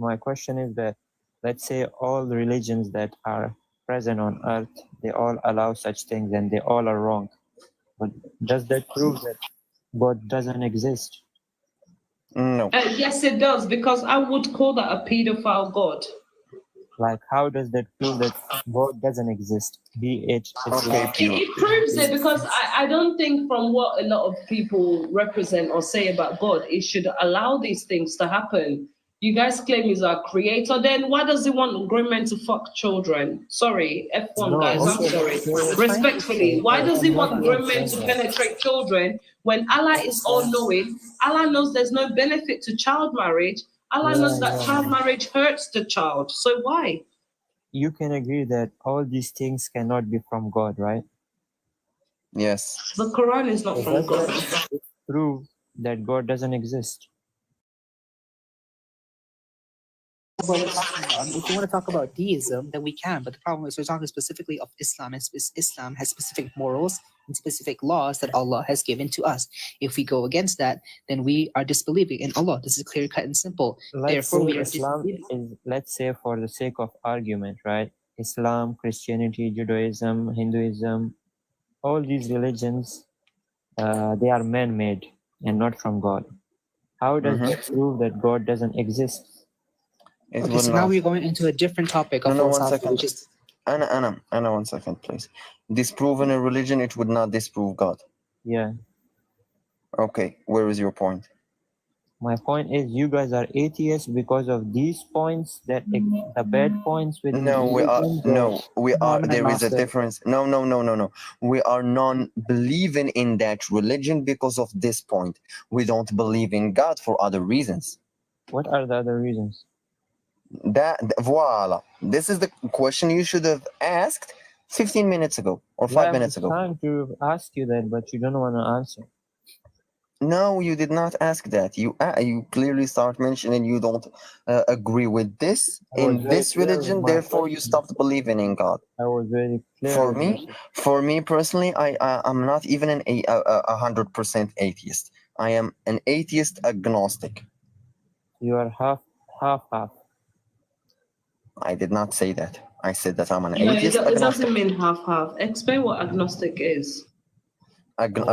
my question is that, let's say all the religions that are present on earth, they all allow such things and they all are wrong. But does that prove that God doesn't exist? No. Yes, it does, because I would call that a pedophile god. Like, how does that prove that God doesn't exist? Be it Okay, Islam. pure. It proves it because I don't think from what a lot of people represent or say about God, it should allow these things to happen. You guys claim he's our creator, then why does he want grown men to fuck children? Sorry, F1 No, guys, I'm okay, sorry. so Respectfully, why does he I'm not want even grown men saying to that. penetrate children when Allah is all knowing? Allah knows there's no benefit to child marriage. Allah knows Yeah, that yeah. child marriage hurts the child. So why? You can agree that all these things cannot be from God, right? Yes. The Quran is not So from does God. that prove that God doesn't exist? If you want to talk about deism, then we can. But the problem is we're talking specifically of Islam, and Islam has specific morals and specific laws that Allah has given to us. If we go against that, then we are disbelieving in Allah. This is clear cut and simple. Let's Therefore, say we are Islam disbelieving. is, let's say for the sake of argument, right? Islam, Christianity, Judaism, Hinduism, all these religions, they are man-made and not from God. How does that prove that God doesn't exist? It Okay, will so now not. we're going into a different topic of No, one philosophy, second. which is Anna, 1 second, please. Disproven a religion, it would not disprove God. Yeah. Okay, where is your point? My point is, you guys are atheists because of these points, that the bad points with these No, we are. religions, or No, we no, are. I'm an There is a agnostic. difference. No. We are non-believing in that religion because of this point. We don't believe in God for other reasons. what are the other reasons? Voila. This is the question you should have asked 15 minutes ago or Yeah, 5 I minutes was ago. trying to ask you that, but you don't want to answer. No, you did not ask that. You clearly start mentioning you don't agree with this I was in very this clear with religion. my Therefore, you question. stopped believing in God. I was very clear For with my me, question. for me personally, I'm not even an 100% atheist. I am an atheist agnostic. You are half. I did not say that. I said that I'm an No, atheist it doesn't agnostic. mean half-half. Explain what agnostic is.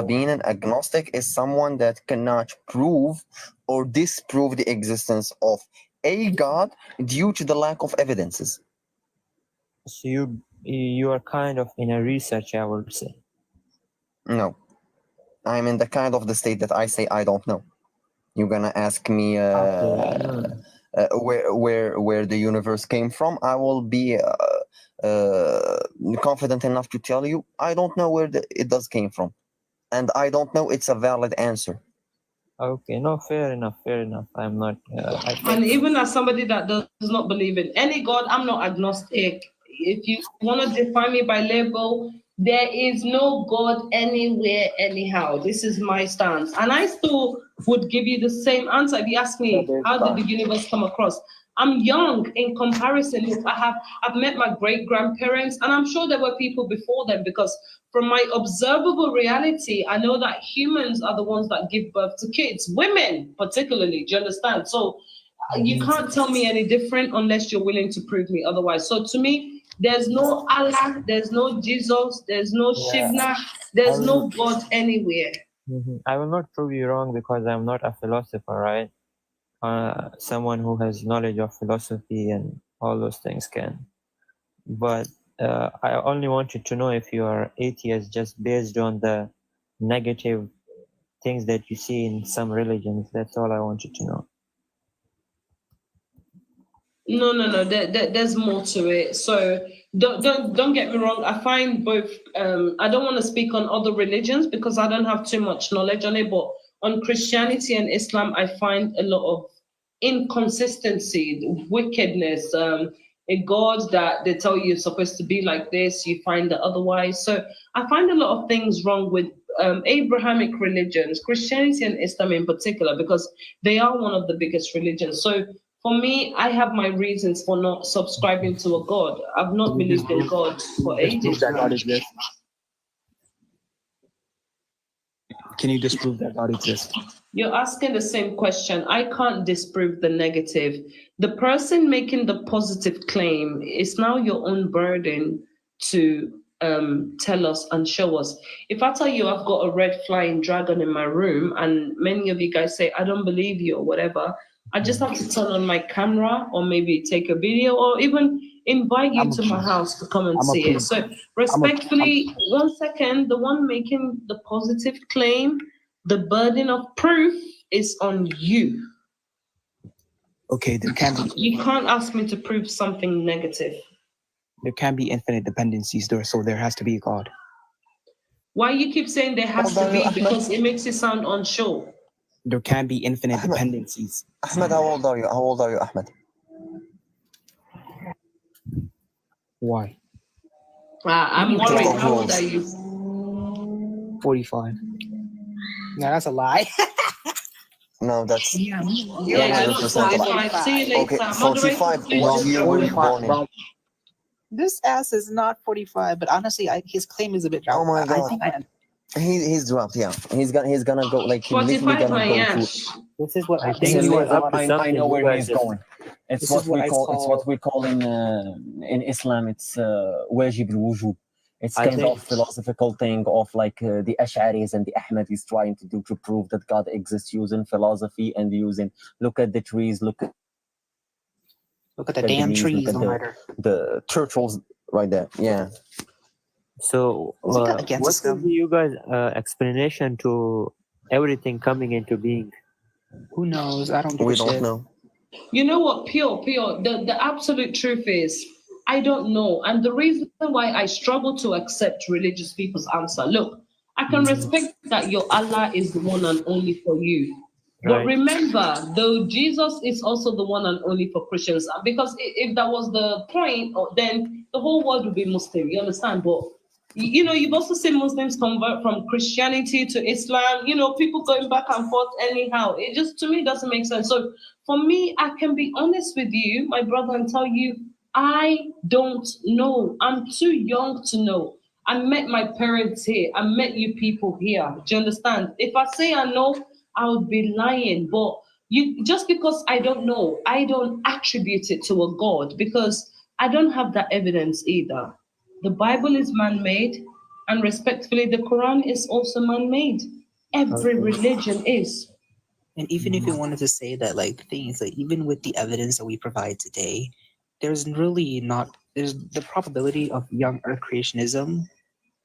Being an agnostic is someone that cannot prove or disprove the existence of a God due to the lack of evidences. So you are kind of in a research, I would say. No, I'm in the kind of the state that I say I don't know. You're gonna ask me Okay. where the universe came from. I will be confident enough to tell you I don't know where it does came from, and I don't know it's a valid answer. Okay. No, fair enough. Fair enough. I'm not. I thought. And even as somebody that does not believe in any God, I'm not agnostic. If you want to define me by label, there is no God anywhere, anyhow. This is my stance. And I still would give you the same answer if you ask So me, there's how did God. the universe come across? I'm young in comparison. Look, I've met my great grandparents, and I'm sure there were people before them because from my observable reality, I know that humans are the ones that give birth to kids, women particularly. Do you understand? So you can't tell me any different unless you're willing to prove me otherwise. So to me, there's no Allah, there's no Jesus, there's no Yeah. Shivna, I there's will. no God anywhere. I will not prove you wrong because I'm not a philosopher, right? Someone who has knowledge of philosophy and all those things can. But I only wanted to know if you are atheist just based on the negative things that you see in some religions. That's all I wanted to know. No. There's more to it. So don't get me wrong. I find both. I don't want to speak on other religions because I don't have too much knowledge on it. But on Christianity and Islam, I find a lot of inconsistency, wickedness. A God that they tell you is supposed to be like this, you find that otherwise. So I find a lot of things wrong with Abrahamic religions, Christianity and Islam in particular, because they are one of the biggest religions. So for me, I have my reasons for not subscribing to a God. I've not believed in God for ages. Can you disprove that God exists? You're asking the same question. I can't disprove the negative. The person making the positive claim is now your own burden to tell us and show us. If I tell you I've got a red flying dragon in my room, and many of you guys say, I don't believe you or whatever, I just have to turn on my camera or maybe take a video or even invite you to my house to come and see it. So respectfully, 1 second, the one making the positive claim, the burden of proof is on you. Okay, there can be. You can't ask me to prove something negative. There can be infinite dependencies there, so there has to be a God. Why you keep saying there has to be? Because it makes it sound unsure. There can be infinite dependencies. Ahmed, how old are you? How old are you, Ahmed? Why? I'm worried. How old are you? 45. No, that's a lie. No, that's Yeah, you're not 100% 45. See you later. Okay, Moderator, 45. please What just year were you born in? This ass is not 45, but honestly, his claim is a bit. Oh my I God. think I am. He's dropped. Yeah, he's gonna go like he's literally 45, gonna my go to. Yash. This is what I this think is he what was up to I something. know You where guys he's just- going. It's This what is what we I call. It's call- what we call in Islam. It's wajib al-wujub. It's I kind think- of philosophical thing of like the Ash'aris and the Ahmadis trying to do to prove that God exists using philosophy and using look at the trees, look at the damn leaves, trees. look at the turtles right there. Yeah. So, Is he not against what Islam? will be you guys' explanation to everything coming into being? Who knows? I don't give We a don't shit. know. You know what, pure. The absolute truth is, I don't know. And the reason why I struggle to accept religious people's answer, look, I can respect that your Allah is the one and only for you. But Right. remember, though, Jesus is also the one and only for Christians. Because if that was the point, then the whole world would be Muslim. You understand? But you know, you've also seen Muslims convert from Christianity to Islam. You know, people going back and forth anyhow. It just to me doesn't make sense. So for me, I can be honest with you, my brother, and tell you I don't know. I'm too young to know. I met my parents here. I met you people here. Do you understand? If I say I know, I would be lying. But you just because I don't know, I don't attribute it to a God because I don't have that evidence either. The Bible is man-made, and respectfully, the Quran is also man-made. Every Okay. religion is. And even if you wanted to say that, like, things like even with the evidence that we provide today, there's really not. There's the probability of young Earth creationism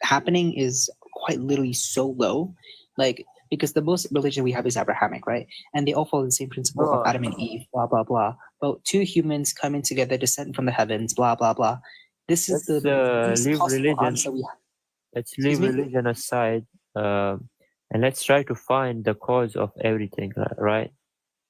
happening is quite literally so low, like because the most religion we have is Abrahamic, right? And they all follow the same principle of Adam and Eve, blah blah blah. But two humans coming together, descent from the heavens, blah blah blah. This is Let's the least leave possible religion. answer we have. Let's leave me? religion aside, and let's try to find the cause of everything. Right?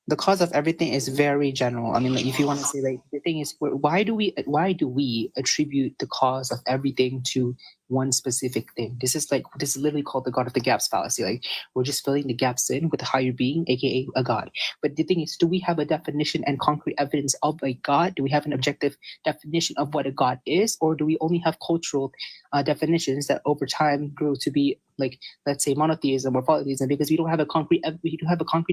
The cause of everything is very general. I mean, like, if you want to say, like, the thing is, why do we attribute the cause of everything to one specific thing? This is literally called the God of the gaps fallacy. Like, we're just filling the gaps in with a higher being, aka a God. But the thing is, do we have a definition and concrete evidence of a God? Do we have an objective definition of what a God is, or do we only have cultural definitions that over time grew to be, like, let's say, monotheism or polytheism, because we don't have a concrete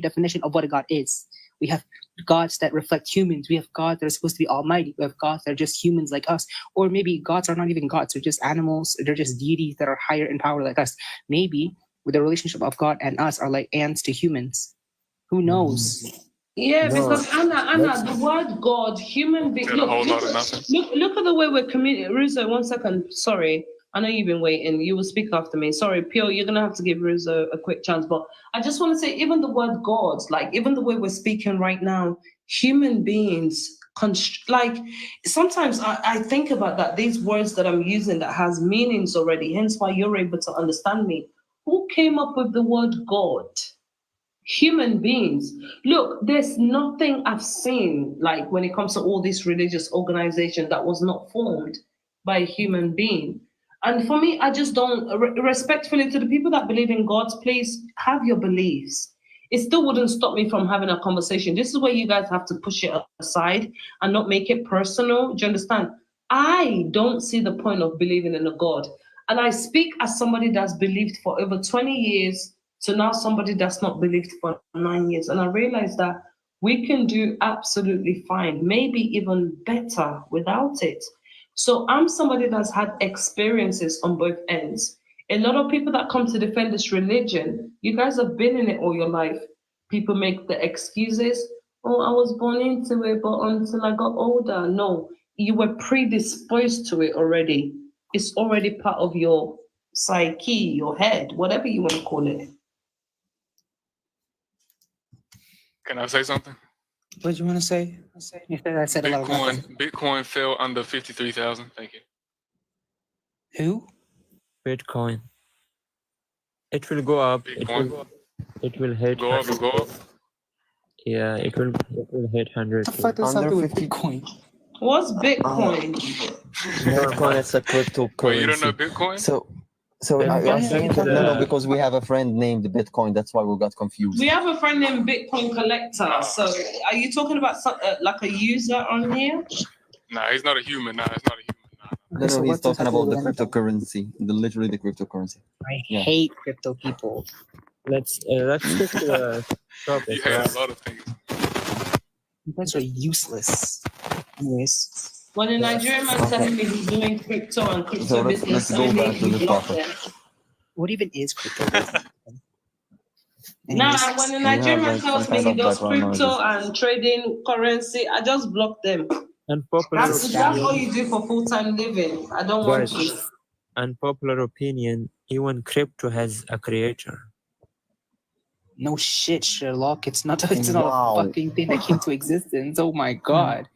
definition of what a God is. We have gods that reflect humans. We have gods that are supposed to be almighty. We have gods that are just humans like us. Or maybe gods are not even gods. They're just animals. They're just deities that are higher in power like us. Maybe the relationship of God and us are like ants to humans. Who knows? Yeah, No, because Anna, let's the word God, human being. Said a whole lot of nothing. Look at the way we're communicating. Russo, 1 second. Sorry, I know you've been waiting. You will speak after me. Sorry, Pure, you're gonna have to give Russo a quick chance. But I just want to say, even the word God, like even the way we're speaking right now, human beings. Like sometimes I think about that. These words that I'm using that has meanings already. Hence why you're able to understand me. Who came up with the word God? Human beings. Look, there's nothing I've seen like when it comes to all this religious organization that was not formed by a human being. And for me, I just don't respectfully to the people that believe in God, please have your beliefs. It still wouldn't stop me from having a conversation. This is where you guys have to push it aside and not make it personal. Do you understand? I don't see the point of believing in a God. And I speak as somebody that's believed for over 20 years to now somebody that's not believed for 9 years. And I realized that we can do absolutely fine, maybe even better without it. So I'm somebody that's had experiences on both ends. A lot of people that come to defend this religion, you guys have been in it all your life. People make the excuses, oh, I was born into it, but until I got older. No, you were predisposed to it already. It's already part of your psyche, your head, whatever you want to call it. Can I say something? What do you want to say? You said I said a lot of nothing. Bitcoin fell under 53,000. Thank you. Who? Bitcoin. It will go up. Bitcoin. It will hit. Go up and go up. Yeah, it will hit 100. What the fuck does Under something with 50 Bitcoin? What's Bitcoin? Bitcoin is a cryptocurrency. Wait, you don't know Bitcoin? So Yeah, are you yeah, saying that? No, because we have a friend named Bitcoin. That's why we got confused. We have a friend named Bitcoin Collector. So are you talking about like a user on here? Nah, he's not a human. Nah, it's not a human. Nah. No, So he's what does talking that about do the with anything? cryptocurrency, literally the cryptocurrency. I Yeah. hate crypto people. let's stick to the You topic, hate right? a lot of things. You guys are useless. Anyways, When a Nigerian man telling me he's doing crypto and crypto So let's business, go back to the block topic. them. what even is crypto business? Now, Anyways, when a You Nigerian have man like tells some me kind he of does background crypto noises. and trading currency, I just block them. Unpopular That's all opinion, you do for full-time living. I don't want guys. to. Unpopular opinion. Even crypto has a creator. no shit, Sherlock. It's not a Wow. fucking thing that came to existence. Oh my god.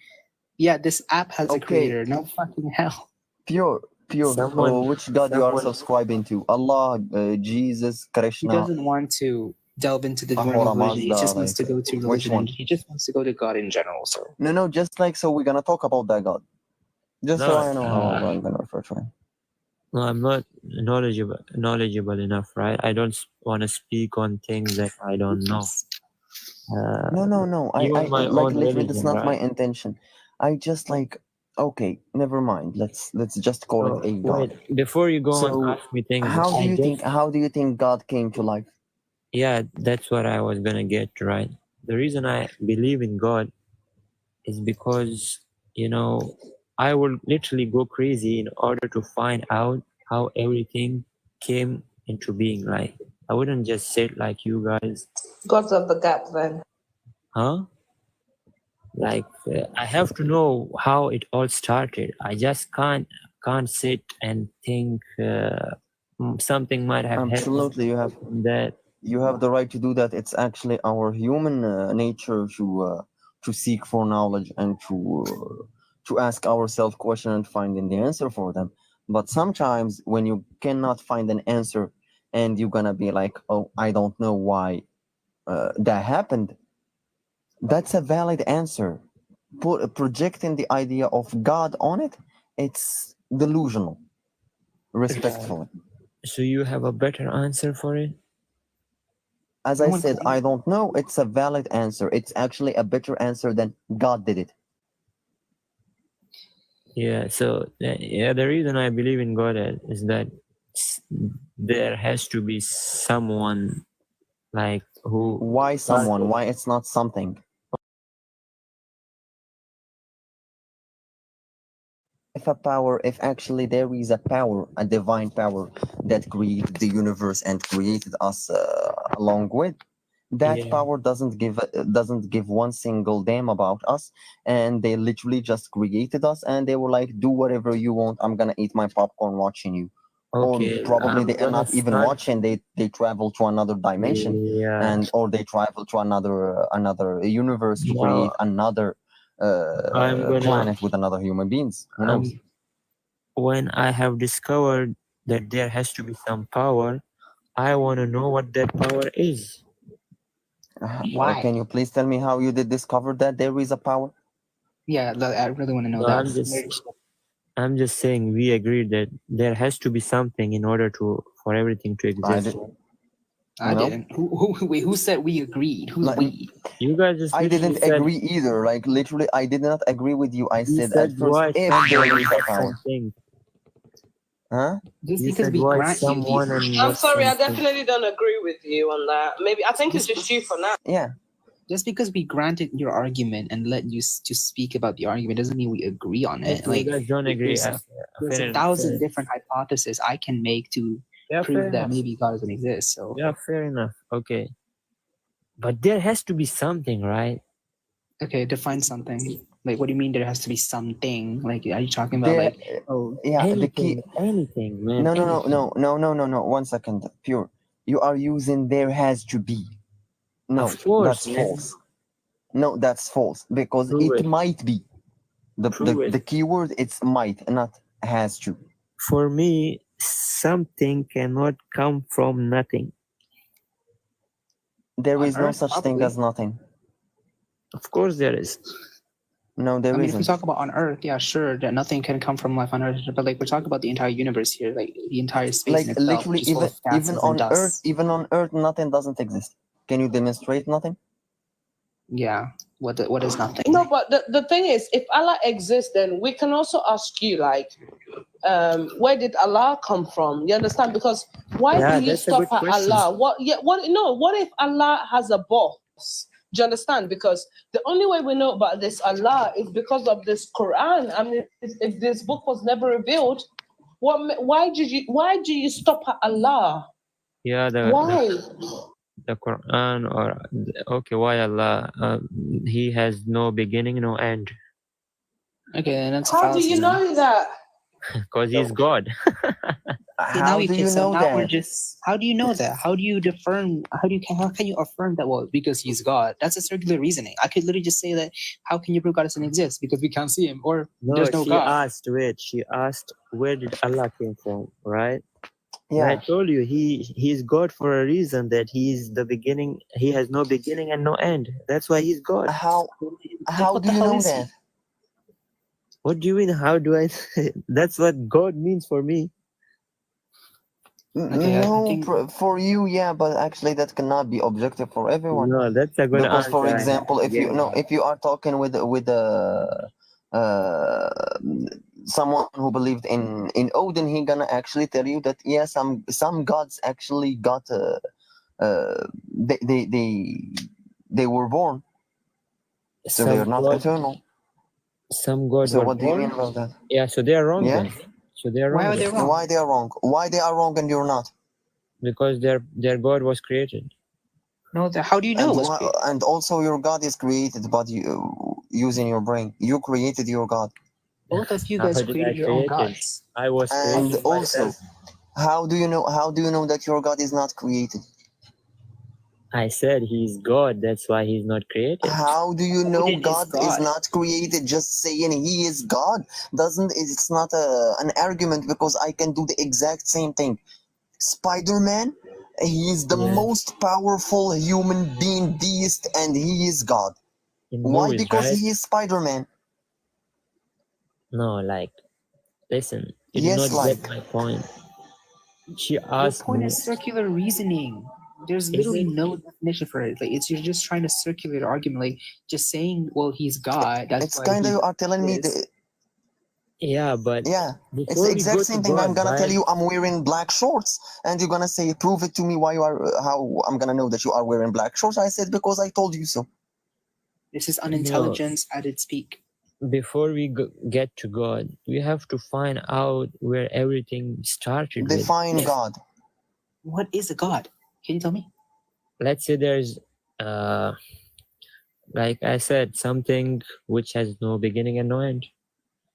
Yeah, this app has a Okay. creator. No fucking hell. Pure. Someone- Which god you are someone- subscribing to? Allah, Jesus, He Krishna, doesn't want to delve into the Ahura divine religion. He Mazda, just wants to go to which religion. one? He just wants to go to God in general. So No, just like so we're gonna talk about that god. Just so No, I know how I'm gonna refer to him. No, I'm not knowledgeable enough, right? I don't want to speak on things that I don't know. No. Even I my like own literally that's religion, not my right? intention. I just like okay, never mind. Let's just call So, it a god. wait, before you go So, on, ask me things. How do you think God came to life? Yeah, that's what I was gonna get to, right? The reason I believe in God is because, I will literally go crazy in order to find out how everything came into being. Like, I wouldn't just sit like you guys, Gods of the gap then. huh? Like, I have to know how it all started. I just can't sit and think something might have Absolutely, happened that. you have the right to do that. It's actually our human nature to seek for knowledge and to ask ourselves questions and finding the answer for them. But sometimes when you cannot find an answer and you're gonna be like, oh, I don't know why that happened. That's a valid answer. Projecting the idea of God on it, it's delusional. Respectfully. So you have a better answer for it? As No I one said, claimed- I don't know. It's a valid answer. It's actually a better answer than God did it. Yeah. So the reason I believe in God is that there has to be someone like who. Why someone? Why it's not something? If actually there is a power, a divine power that created the universe and created us along with, That Yeah. power doesn't give one single damn about us, and they literally just created us, and they were like, "Do whatever you want. I'm gonna eat my popcorn watching you." Okay, Or probably I'm they are gonna not even start. watching. They travel to another dimension, Yeah. and or they travel to another universe to No, create another I'm gonna. planet with another human beings. Who knows? When I have discovered that there has to be some power, I want to know what that power is. Why? Can you please tell me how you did discover that there is a power? Yeah, I really want to know No, that. I'm just saying we agreed that there has to be something in order for everything to I exist. did. I No. didn't. Wait, who said we agreed? Who's Like, we? You guys just I literally didn't said, agree either. Like literally, I did not agree with you. I you said said at first, why if there someone is and a not power, something. huh? Just You because said we why grant you the someone and I'm not sorry, I something. definitely don't agree with you on that. Maybe I think it's just you for now. Yeah. just because we granted your argument and let you to speak about the argument doesn't mean we agree on it. Okay, Like you guys don't agree. there's Fair a enough, thousand fair different hypotheses I can make to Yeah, fair prove that enough. maybe God doesn't exist. So Yeah, fair enough. Okay. But there has to be something, right? okay, define something. Like, what do you mean there has to be something? Like, are you talking about There, like, oh, yeah. The key. Anything, man. No, no, no, anything. no. 1 second. Pure. You are using there has to be. No, Of course, that's man. false. No, that's false because Prove it it. might be. Prove The it. keyword it's might, not has to. For me, something cannot come from nothing. There on is no Earth, such thing probably. as nothing. Of course there is. No, there I mean, if we isn't. talk about on Earth, yeah, sure, that nothing can come from life on Earth. But like, we're talking about the entire universe here, like the entire space Like in itself, literally, which is full of gases and dust. even on Earth, nothing doesn't exist. Can you demonstrate nothing? Yeah. What is nothing? No, but the thing is, if Allah exists, then we can also ask you, like, where did Allah come from? You understand? Because why Yeah, do you that's a stop good at question. Allah? What? Yeah. What? No. What if Allah has a boss? Do you understand? Because the only way we know about this Allah is because of this Quran. I mean, if this book was never revealed, why do you stop at Allah? Yeah, Why? the Quran or okay, why Allah? He has no beginning, no end, Okay, and that's a How do fallacy. you then. know that? because he's God. See, now How do you know now we're that? just. How do you know that? How do you affirm? How can you affirm that? Well, because he's God. That's a circular reasoning. I could literally just say that. How can you prove God doesn't exist because we can't see him, or No, there's no she God? asked. Wait, she asked, where did Allah came from? Right? And I Yeah. told you, he's God for a reason. That he is the beginning. He has no beginning and no end. That's why he's God. How What do the you hell know is he? that? What do you mean? How do I? That's what God means for me. Okay, I No, think for you, yeah, but actually that cannot be objective for everyone. No, that's a good Because, answer. for example, if you Yeah. no, if you are talking with uh, someone who believed in Odin, he gonna actually tell you that yeah, some gods actually got they they they they were born, so they are not eternal. Some gods So were what do you mean born. about that? Yeah, so they are wrong Yeah. then. So they are why wrong are they then. wrong? Why they are wrong? Why they are wrong and you're not? Because their God was created. No, how do you know And it was created? and also your God is created, but you using your brain. You created your God. Both of you How guys did I created your own create it? gods. I was And creating also, myself. how do you know that your God is not created? I said he's God, that's why he's not created. How do you know Odin is God is God. not created? Just saying he is God doesn't. It's not an argument because I can do the exact same thing. Spider-Man, he is the Yeah. most powerful human being beast, and he is God. In Why? movies, Because right? he is Spider-Man. No, like, listen, you Yes, did not like. get my point. She Your asked point me, is circular reasoning. There's is literally it? no definition for it. Like you're just trying to circulate argument. Like just saying, well, he's God. That's It's why kind of he you are telling me is. Yeah, but yeah. It's before the we go exact to same thing. I'm God, gonna tell right? you I'm wearing black shorts, and you're gonna say, "Prove it to me why you are." How I'm gonna know that you are wearing black shorts? I said because I told you so. This is No, unintelligence at its peak. before we get to God, we have to find out where everything started with. Define God. What is a God? Can you tell me? Let's say there's like I said, something which has no beginning and no end.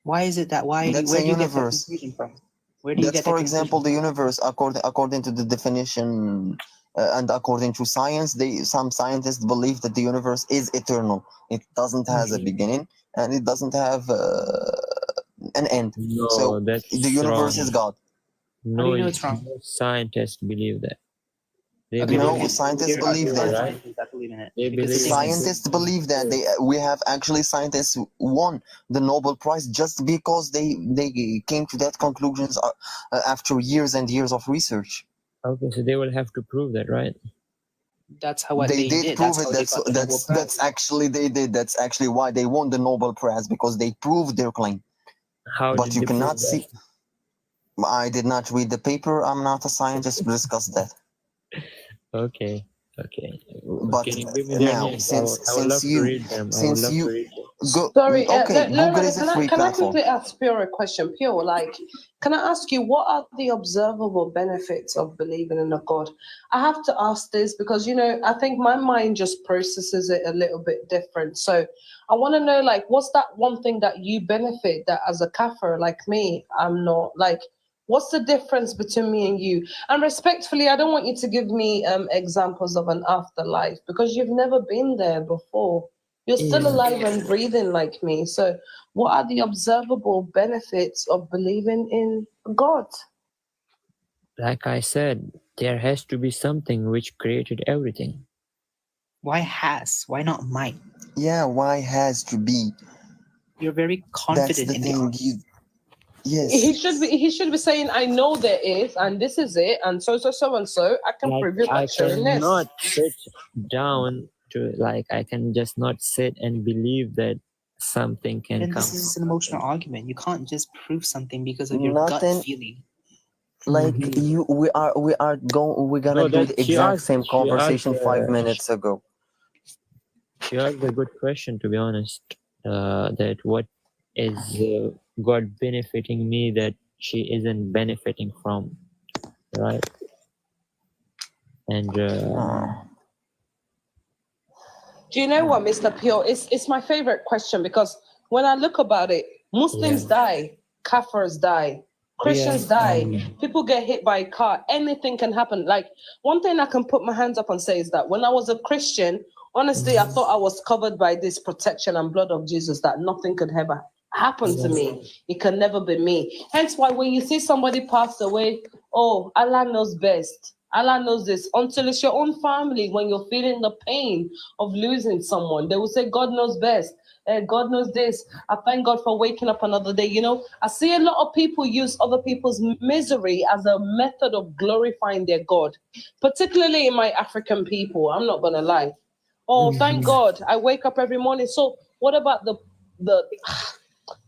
Why is it that? Where That's do a you get that universe. conclusion from? Where do you That's, get that for example, the conclusion universe according to the definition and according to science. Some scientists believe that the universe is eternal. It doesn't have a beginning and it doesn't have an end. No, So that's the universe wrong. is God. How do you know it's wrong? No scientists believe that. They Okay, believe No, it. scientists there believe are that. scientists that believe in it. They Because the believe thing is, Scientists believe that we have actually scientists who won the Nobel Prize just because they came to that conclusions after years and years of research. Okay, so they will have to prove that, right? that's how what They they did did. prove That's it. how they got the Nobel Prize. That's actually they did. That's actually why they won the Nobel Prize, because they proved their claim. How But did you they prove cannot that? see. I did not read the paper. I'm not a scientist to discuss that. Okay, okay. But Can you give me their now, names? I would since love to read them. I would since love you to read them. go Sorry, okay, Google Loren, is a free can I platform. quickly ask Pure a question? Pure, like, can I ask you what are the observable benefits of believing in a God? I have to ask this because, I think my mind just processes it a little bit different. So I want to know, like, what's that one thing that you benefit that as a kafir like me, I'm not like, what's the difference between me and you? And respectfully, I don't want you to give me examples of an afterlife because you've never been there before. You're still alive and breathing like me. So, what are the observable benefits of believing in God? Like I said, there has to be something which created everything. Why has? Why not might? Yeah, why has to be? You're very That's confident the in the thing. argument. Yes. He should be saying, I know there is, and this is it, and so and so. I can Like prove it by I showing this. cannot sit down to I can just not sit and believe that something can Then come. this is an emotional argument. You can't just prove something because of your gut Nothing feeling. like Mhm. we're gonna No, do that the exact same she conversation asked, 5 minutes ago. she asked a good question, to be honest. That what is God benefiting me that she isn't benefiting from, right? And Do you know what, Mr. Pure? It's my favorite question because when I look about it, Muslims die, Kafirs die, Christians die, people get hit by a car, anything can happen. Like, one thing I can put my hands up and say is that when I was a Christian, honestly, I thought I was covered by this protection and blood of Jesus, that nothing could ever happen to me. It can never be me. Hence why when you see somebody pass away, oh, Allah knows best. Allah knows this. Until it's your own family, when you're feeling the pain of losing someone, they will say, God knows best. God knows this. I thank God for waking up another day. I see a lot of people use other people's misery as a method of glorifying their God, particularly in my African people. I'm not going to lie. Oh, thank God. I wake up every morning. So what about the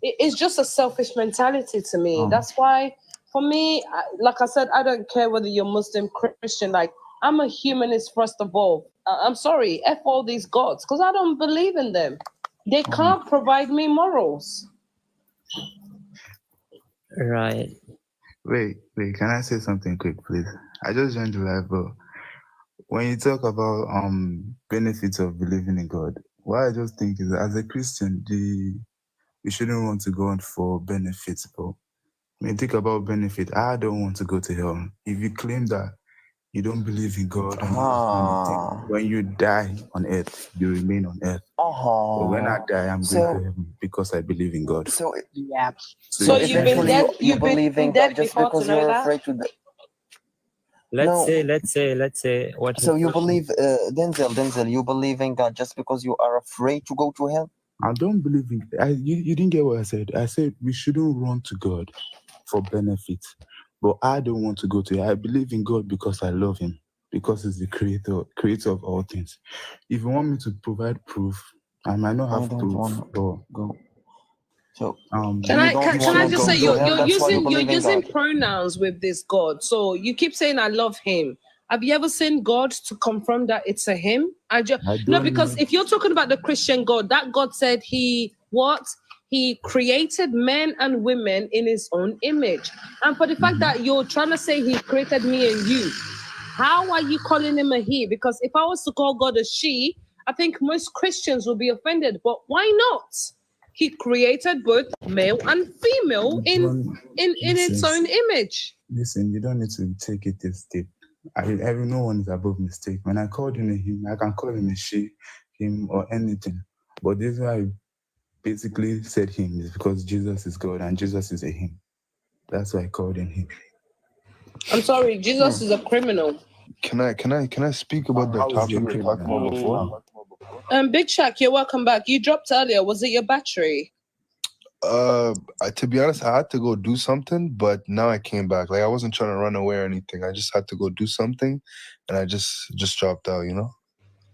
it's just a selfish mentality to me. That's why, for me, like I said, I don't care whether you're Muslim, Christian. Like, I'm a humanist first of all. I'm sorry, F all these gods, because I don't believe in them. They can't provide me morals. right. Wait, can I say something quick, please? I just joined the live, but when you talk about benefits of believing in God, what I just think is that as a Christian, we shouldn't want to go on for benefits, but when you think about benefit, I don't want to go to hell. If you claim that you don't believe in God and anything, when you die on earth, you remain on earth. But when I die, I'm going to heaven because I believe in God. So Yeah. So you've been eventually dead. you You've believe been in God dead just before to because know you're that. afraid to Let's say what So his you question- believe Denzel, you believe in God just because you are afraid to go to hell? I don't believe in. You didn't get what I said. I said we shouldn't run to God for benefit, but I don't want to go to hell. I believe in God because I love Him, because He's the creator of all things. If you want me to provide proof, I might not I have don't proof, wanna but go. So Can I don't can, want I to just go say to hell, you're that's why you using believe in God. pronouns with this God. So you keep saying I love him. Have you ever seen God to confirm that it's a him? I No, don't because know. if you're talking about the Christian God, that God said he created men and women in his own image. And for the fact that you're trying to say he created me and you, how are you calling him a he? Because if I was to call God a she, I think most Christians will be offended. But why not? He created both male and female in its own image. Listen, you don't need to take it a step. No one is above mistake. When I called him a him, I can call him a she, him, or anything. But this is why I basically said him is because Jesus is God and Jesus is a him. That's why I called him him. I'm sorry, Jesus is a criminal. Can I speak about the How is he a topic we were talking about criminal? before? Big Shaq, you're welcome back. You dropped earlier. Was it your battery? To be honest, I had to go do something, but now I came back. Like I wasn't trying to run away or anything. I just had to go do something, and I just dropped out. You know.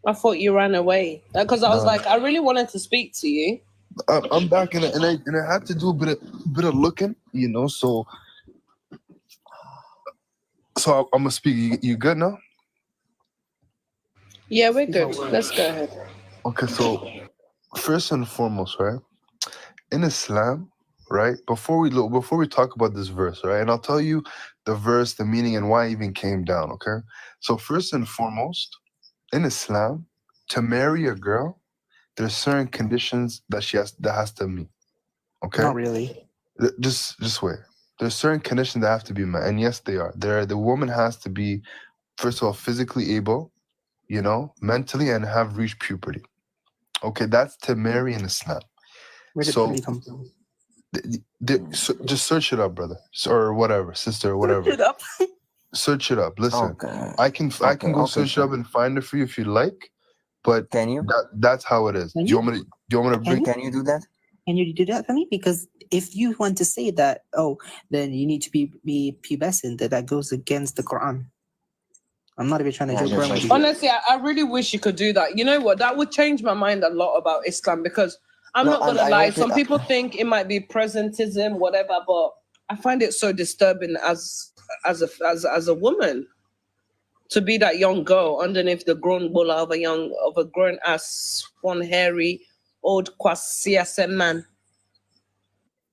I thought you ran away because I was No. like, I really wanted to speak to you. I'm back, and I had to do a bit of looking. You know, so I'm gonna speak. You good now? Yeah, we're good. Let's go ahead. Okay, so first and foremost, right? In Islam, right? Before we talk about this verse, right? And I'll tell you the verse, the meaning, and why it even came down, okay? So first and foremost, in Islam, to marry a girl, there's certain conditions that has to meet. Okay? Not really. Just wait. There's certain conditions that have to be met. And yes, they are. The woman has to be, first of all, physically able, you know, mentally, and have reached puberty. Okay, that's to marry in Islam. Where did So puberty come from? just search it up, brother, or whatever, sister, or whatever. Search it up. Search it up. Listen, Okay. I can go search it up and find it for you if you like. But Can you? That's how it is. Can Do you want me to bring? Can you do that? Can you do that for me? Because if you want to say that, then you need to be pubescent. That goes against the Quran. I'm not even trying to Yeah, joke that's around with right. you. Honestly, I really wish you could do that. You know what? That would change my mind a lot about Islam because I'm No, not and gonna I lie. wanted- Some people think it might be presentism, whatever, but I find it so disturbing as a woman to be that young girl underneath the grown bola of a grown ass one hairy old CSM man.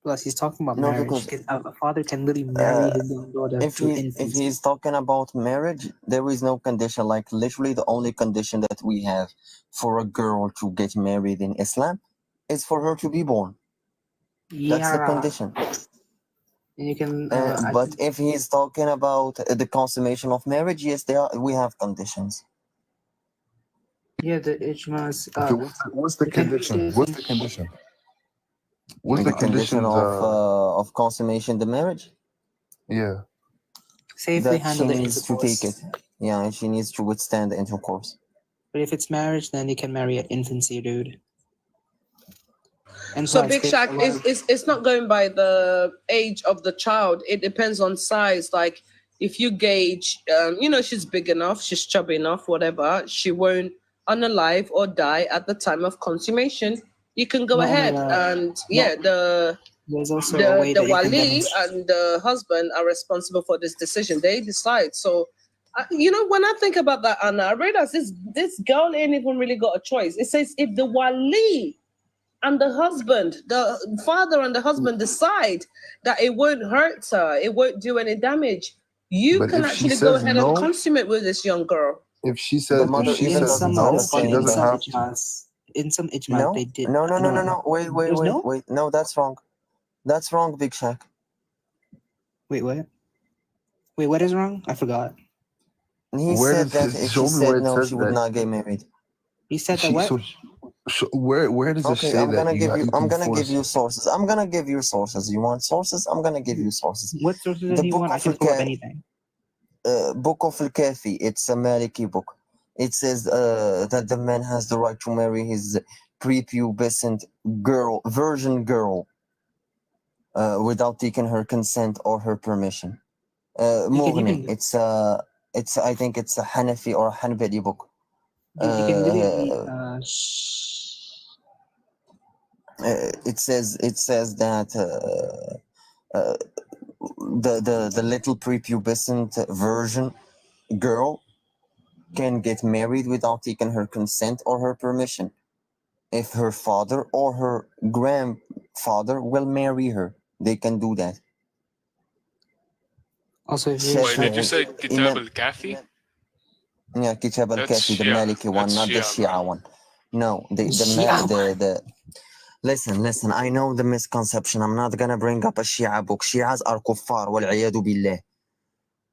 Plus, he's talking about No, marriage. because, Because a father can literally marry his young daughter if to infancy. he's talking about marriage, there is no condition. Like literally, the only condition that we have for a girl to get married in Islam is for her to be born. That's the condition. And you can. But if he's talking about the consummation of marriage, yes, we have conditions. Yeah, the ijmas. Okay, what's the condition? What's the condition? What's the condition conditions? of consummation the marriage? Yeah. Safely That handle she the needs to take intercourse. it. Yeah, she needs to withstand the intercourse. But if it's marriage, then you can marry at infancy, dude. And So plus, Big there's Shaq a lot of- it's not going by the age of the child. It depends on size. Like if you gauge, she's big enough, she's chubby enough, whatever, she won't unalive or die at the time of consummation. You can go Not only ahead that, and there's also a way the that you can wali demonstrate. and the husband are responsible for this decision. They decide. So, when I think about that, Anna, I realize this girl ain't even really got a choice. It says if the wali and the father and the husband decide that it won't hurt her, it won't do any damage, you But can if she actually go says ahead and no, consummate with this young girl. if she The says mother even doesn't no, understand she doesn't have to. ijmas, in some ijmas, No, they did. no. There's no? Wait. No, that's wrong. That's wrong, Big Shaq. Wait, what? Wait, what is wrong? I forgot. He Where said does that it if show she me where said it no, says she would that? not get married. He said that what? Where does it Okay, say I'm that gonna give you. you I'm can gonna give force? you sources. I'm gonna give you sources. You want sources? I'm gonna give you sources. What sources The do you book want? I of can pull up anything. Book of Al-Kafi. It's a Maliki book. It says that the man has the right to marry his prepubescent virgin girl, without taking her consent or her permission. Mughni. It's I think it's a Hanafi or a Hanbali book. You can literally. It says that the little prepubescent virgin girl can get married without taking her consent or her permission if her father or her grandfather will marry her. They can do that. Also, Wait, did you say Kitab al-Kafi? Yeah, Kitab That's al-Kafi, the Shia. Maliki one, That's not the Shia, bro. Shia one. No, Shia the listen, I know the misconception. I'm not gonna bring up a Shia book. Shias are kuffar, wal-'iyadu billah.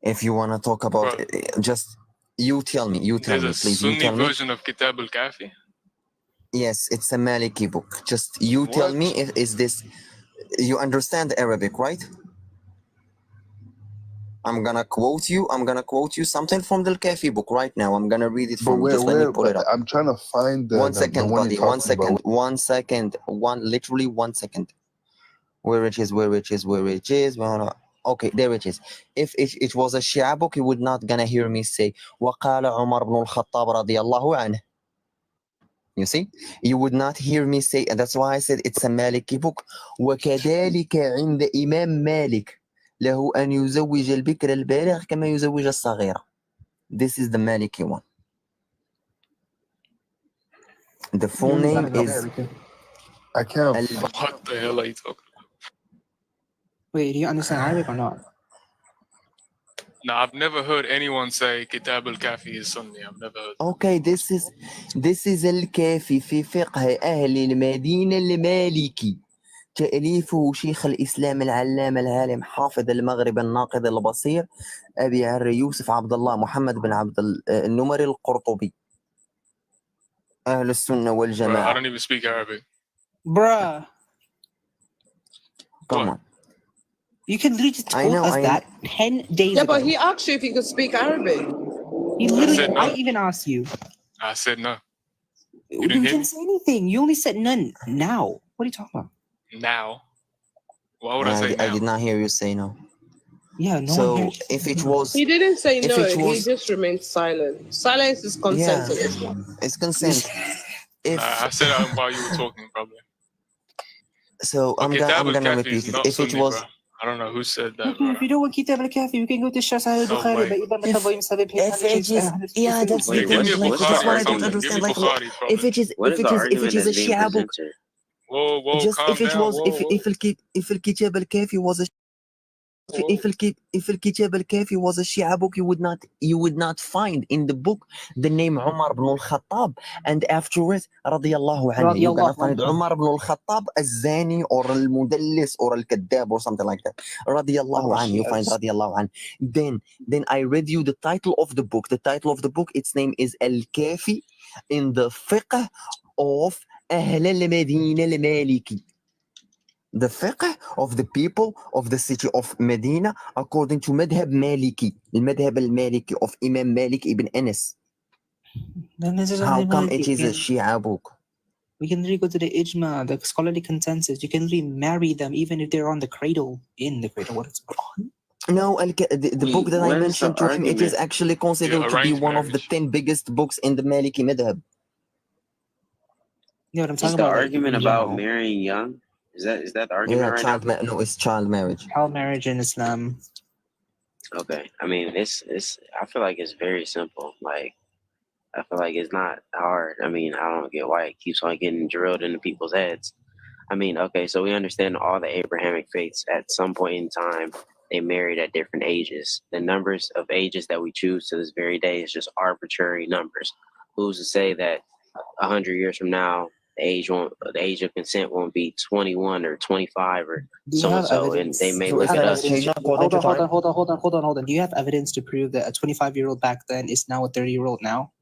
If you wanna talk about Bro, just you tell me, there's a please, you Sunni tell me. version of Kitab al-Kafi. Yes, it's a Maliki book. Just you tell me What? if is this you understand Arabic, right? I'm gonna quote you something from the Kafi book right now. I'm gonna read it But from you. Just let me pull but it up. I'm trying to find the 1 second, one you're buddy. 1 talking about. second. Literally 1 second. Where it is. Okay, there it is. If it was a Shia book, you would not gonna hear me say وقال عمر بن الخطاب رضي الله عنه. You see, you would not hear me say, and that's why I said it's a Maliki book. وكذلك عند إمام مالك له أن يزوج البكر البالغ كما يزوج الصغيرة. This is the Maliki one. The full You name understand is Arabic? I can't. What the hell are you talking about? Wait, do you understand Arabic or not? No, I've never heard anyone say Kitab al-Kafi is Sunni. I've never heard that. Okay, this is الكافي في فقه أهل المدينة المالكي. تأليفه شيخ الإسلام العلامة العالم حافظ المغرب الناقد البصير أبي عري يوسف عبد الله محمد بن عبد النمري القرطبي أهل السنة Bro, I والجماعة. don't even speak Arabic. Bruh, Come What? on. you can literally just I told know, us I that 10 days Yeah, ago. but he asked you if you could speak Arabic. He I literally, said no. I even asked you. I said no. You didn't hear didn't me? say anything. You only said none. Now, what are you talking about? Now. Why would I say I now? did not hear you say no. Yeah, no So one hears. if it was, He didn't say if no. it He was, just remained silent. Silence is consent yeah, in Islam. it's consent. If Nah, I said while you were talking, probably. so, But I'm Kitab gonna al-Kafi repeat is it. not If it Sunni, was, bro. I don't know who said that, Okay, bro. if you don't want Kitab al-Kafi, you can go to Shah Sahih No al-Bukhari. way. if it is, yeah, that's the Wait, give thing. me a Like, that's Bukhari why or I don't something. Give understand. me Like, Bukhari, probably. if it is a Shia book, Whoa, just calm if it down. was, Whoa. if Al-Kitab al-Kafi was a if Al-Kitab al-Kafi was a Shia book, you would not find in the book the name Umar ibn al-Khattab, and afterwards radiyallahu anhu, you're gonna find Umar ibn al-Khattab al-Zani or al-Mudallis or al-Kaddab or something like that. Radiyallahu anhu, you find radiyallahu anhu. Then I read you the title of the book. The title of the book, its name is Al-Kafi in the fiqh of Ahl al-Madina al-Maliki. The fiqh of the people of the city of Medina according to Madhab Maliki, Madhab al-Maliki of Imam Malik ibn Anas. How come it is a Shia book? We can really go to the ijma, the scholarly consensus. You can really marry them even if they're on the cradle, in the cradle. What is Quran? No, the book that I mentioned to him, it is actually considered to be one of the 10 biggest books in the Maliki Madhab. Yeah, what I'm Is talking the about, argument like, about marrying young? Is that the argument right now? No, it's child marriage. Child marriage in Islam. Okay, I mean it's I feel like it's very simple. Like I feel like it's not hard. I mean I don't get why it keeps on getting drilled into people's heads. I mean, okay, so we understand all the Abrahamic faiths at some point in time they married at different ages. The numbers of ages that we choose to this very day is just arbitrary numbers. Who's to say that 100 years from now the age of consent won't be 21 or 25 or so and so, and they may look at us. Hold on. Do you have evidence to prove that a 25-year-old back then is now a 30-year-old now?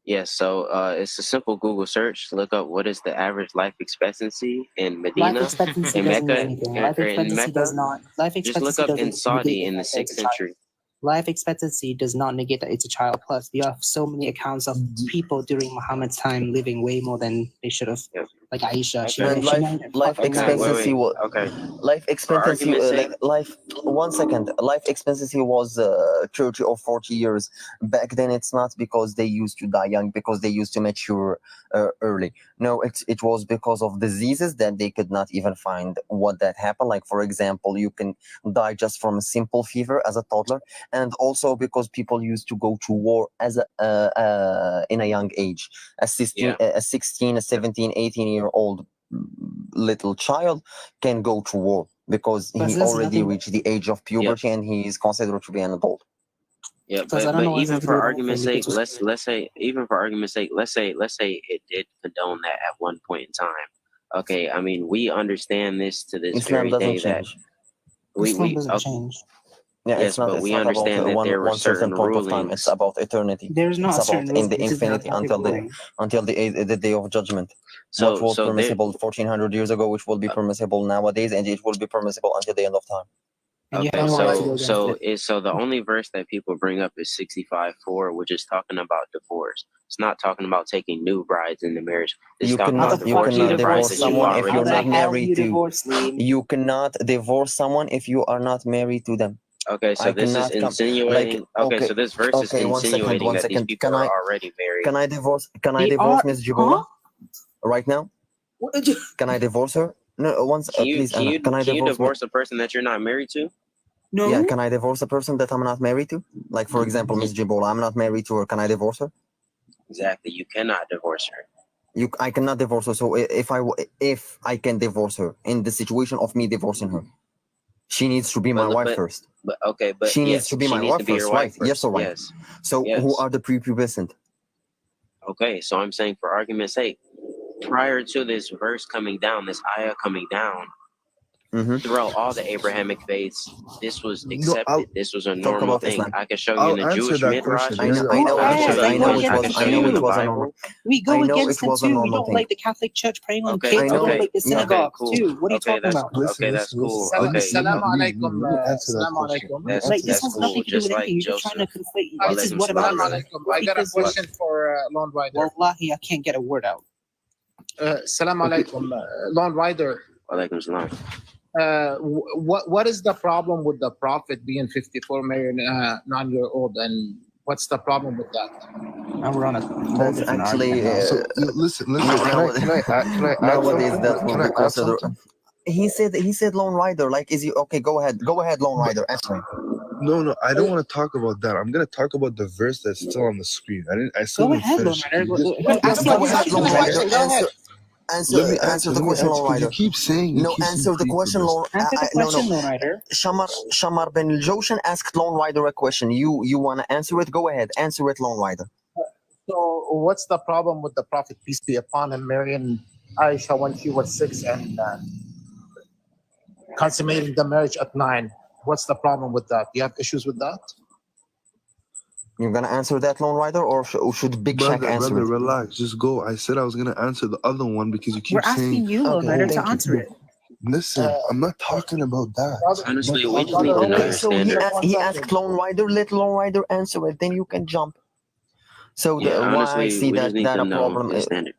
Yes, so it's a simple Google search. Look up what is the average life expectancy in Medina, Life expectancy in doesn't Mecca, mean anything. or Life in expectancy Mecca. does not. Life Just look expectancy up in doesn't Saudi negate in the that it's 6th a child. century. Life expectancy does not negate that it's a child. Plus, we have so many accounts of people during Muhammad's time living way more than they should have. Yep. Like Aisha, And life expectancy was life expectancy life 1 second. Life expectancy was 30 or 40 years back then. It's not because they used to die young, because they used to mature early. No, it was because of diseases that they could not even find what that happened. Like, for example, you can die just from a simple fever as a toddler, and also because people used to go to war as in a young age. A 16, a 17, 18-year-old little child can go to war because he already reached the age of puberty and he is considered to be an adult. Yeah, Because I don't but know why even it's for good argument's offering. sake, let's say even for argument's sake, let's say it did condone that at one point in time. Okay, I mean we understand this to this Islam very doesn't day that change. Islam we doesn't change. Yeah, yes, but it's we not about understand that there were one certain certain point of time. It's rulings. about eternity. There's not It's a about certain in ruling. the This is not a infinity Catholic ruling. until the day of judgment. What So was so there permissible 1400 years ago, which will be permissible nowadays, and it will be permissible until the end of time. And you okay, have no right to go so against it. so the only verse that people bring up is 65:4, which is talking about divorce. It's not talking about taking new brides into marriage. It's You talking How about the cannot fuck do you divorcing the brides divorce that divorce you've someone Liam? if already How you're the not taken. hell do you married to. divorce Liam? You cannot divorce someone if you are not married to them. Okay, so I this is cannot come insinuating. Okay, okay, so this verse is okay, insinuating one that these second. people are already married. Can I divorce They are. Miss G-Bola Huh? right now? What did you? Can I divorce her? No, once please, Anna. Can I Can you divorce divorce a person that you're not married to? No. Yeah, can I divorce a person that I'm not married to? Like for example, Miss G-Bola, I'm not married to her. Can I divorce her? Exactly, you cannot divorce her. I cannot divorce her. So if I can divorce her in the situation of me divorcing her, she needs to be my wife first. But okay, but She needs yes, to be she my needs wife to be your first, wife right? first. Yes or right? Yes. So Yes. who are the prepubescent? Okay, so I'm saying for argument's sake, prior to this verse coming down, this ayah coming down, throughout all the Abrahamic faiths, this was accepted. This was a normal thing. Islam. I can show you I'll in the answer Jewish that midrash. question. I know Go ahead. I know it I was can show you in the Bible. We go I know against it them was a too. We normal don't thing. like the Catholic Church praying on Okay, kids. We okay, don't like the synagogue cool. too. What are you talking that's about? okay. That's cool. Let me- Okay, let me- Assalamu alaikum. let me answer that Assalamu question. alaikum. Let me Like answer this that has cool. nothing to do Just with like anything. You're just trying to Joseph. conflate. This is what about Assalamu it? alaikum. I got a question for Lone Rider. Wallahi, I can't get a word out. Assalamu alaikum. Lone Rider. Walaikum salam. What is the problem with the Prophet being 54, marrying a 9-year-old, and what's the problem with that? Now we're on a whole That's different actually argument now. So listen. Can I add nowadays something? that will Can be I add considered. something? He said Lone Rider. Like, is he okay? Go ahead, Lone Rider. Answer. No, I don't want to talk about that. I'm gonna talk about the verse that's still on the screen. I still Go didn't ahead, Lone finish. Rider. Yes, Ask go your ahead, question. Lone Rider. Go ahead. Let me Answer the let me question, Lone because you Rider. keep saying No, answer the question, Lone. Answer the question, Lone Rider. Shamar Ben Joshan asked Lone Rider a question. You wanna answer it? Go ahead, answer it, Lone Rider. So, what's the problem with the Prophet, peace be upon him, marrying Aisha when she was 6 and consummating the marriage at 9? What's the problem with that? Do you have issues with that? You're gonna answer that, Lone Rider, or should Big Shaq answer brother, it? relax. Just go. I said I was gonna answer the other one because you keep We're asking saying. you, Lone Okay, Rider, thank to you. answer it. Listen, I'm not talking about that. Honestly, we just need to know Okay, your so standard. he asked Lone Rider. Let Lone Rider answer it. Then you can jump. So Yeah, why I honestly, see we just need that to a know problem your is standard.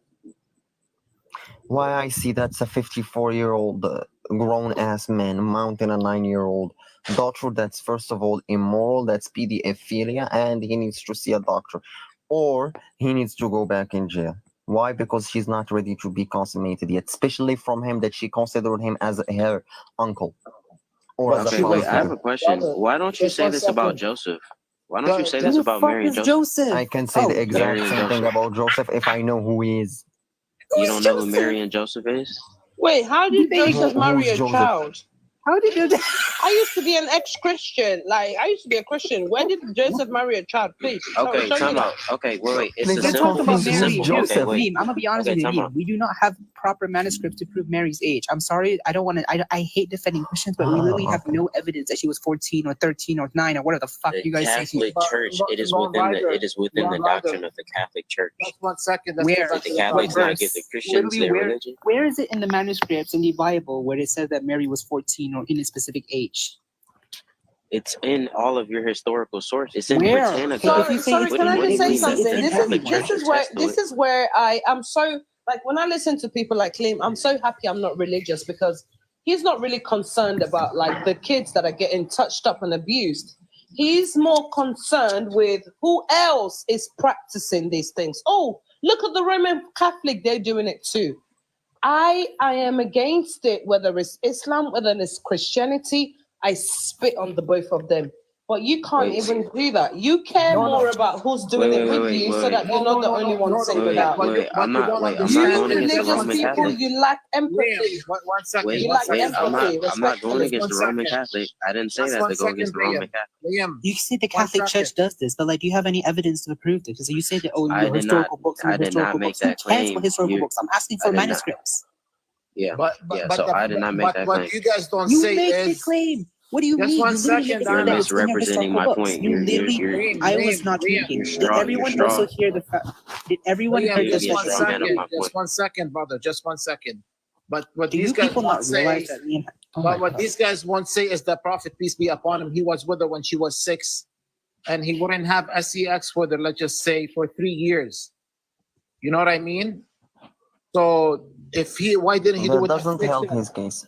why I see that's a 54-year-old grown ass man mounting a 9-year-old daughter. That's first of all immoral. That's pedophilia, and he needs to see a doctor, or he needs to go back in jail. Why? Because she's not ready to be consummated yet, especially from him that she considered him as her uncle or as a Okay, father wait, I have figure. a question. Why don't you Just say one this about second. Joseph? Why don't you say Who this the about fuck Mary and is Joseph? Joseph? I can say the exact Mary and same thing Joseph. about Joseph if I know who he is. You don't know who Mary and Joseph is? Wait, how did Joseph marry Who's a Joseph? child? How did you do that? I used to be an ex-Christian. Like, I used to be a Christian. Where did Joseph marry a child? Please, Okay, show me time that. out. Okay, wait. It's Please a don't simple. Talk about confuse It's a who's Mary. simple. Dude, Okay, Joseph. wait. Liam, I'm gonna be honest Okay, with you, time Liam. out. We do not have proper manuscripts to prove Mary's age. I'm sorry, I don't want to. I hate defending Christians, but we literally have no evidence that she was 14 or 13 or 9 or whatever the fuck The you guys say. Catholic Church. It is Lone within Rider, the. It is within the Lone Rider. doctrine of the Catholic Church. Just 1 second. Where? Did the Catholics not give the Christians Literally, their religion? where is it in the manuscripts in the Bible where it says that Mary was 14 or in a specific age? It's in all of your historical sources. It's in Where? Britannica. If you say Sorry, it's can I What do just you say mean? something? The in Catholic everywhere. Church attests to it. This is where I am so like when I listen to people like Liam, I'm so happy I'm not religious because he's not really concerned about like the kids that are getting touched up and abused. He's more concerned with who else is practicing these things. Oh, look at the Roman Catholic, they're doing it too. I am against it, whether it's Islam, whether it's Christianity. I spit on the both of them. But you can't Wait. even do that. You care No, no. more about who's doing Wait, it wait, with wait, you, so wait. that you're not the only one saying Wait, that. wait. I'm not going You against the religious Roman people, Catholic. you lack Liam, empathy. one second. Wait, You One lack wait. second, brother. empathy, I'm not going respectfully. against the Roman second. Catholic. I didn't say Just that one to go against the second, Roman Catholic. Liam. You say the One Catholic Church second. does this, but like, do you have any evidence to prove this? So you say that, oh, I your did not. historical books and I your did not historical make books. Who that cares claim. what historical You, books? I'm asking I for did not. manuscripts. Yeah, But yeah. So I did not make that what claim. you guys don't You say make the is claim. What do you just mean? one You literally make second, it You're sound that Anna. it's in your misrepresenting historical my books. point. You literally. Liam, I was Liam, not Liam, speaking. Did You're everyone straw. also hear the fact? Did everyone Liam, heard You'd the just be a one straw man of second, my just point. 1 second, brother, just 1 second. But what Do these you guys people won't not say, realize that Liam? Oh but my what God. these guys won't say is the Prophet, peace be upon him, he was with her when she was 6, and he wouldn't have sex with her, let's just say, for 3 years. You know what I mean? So why didn't he do That it at doesn't 6? help his case.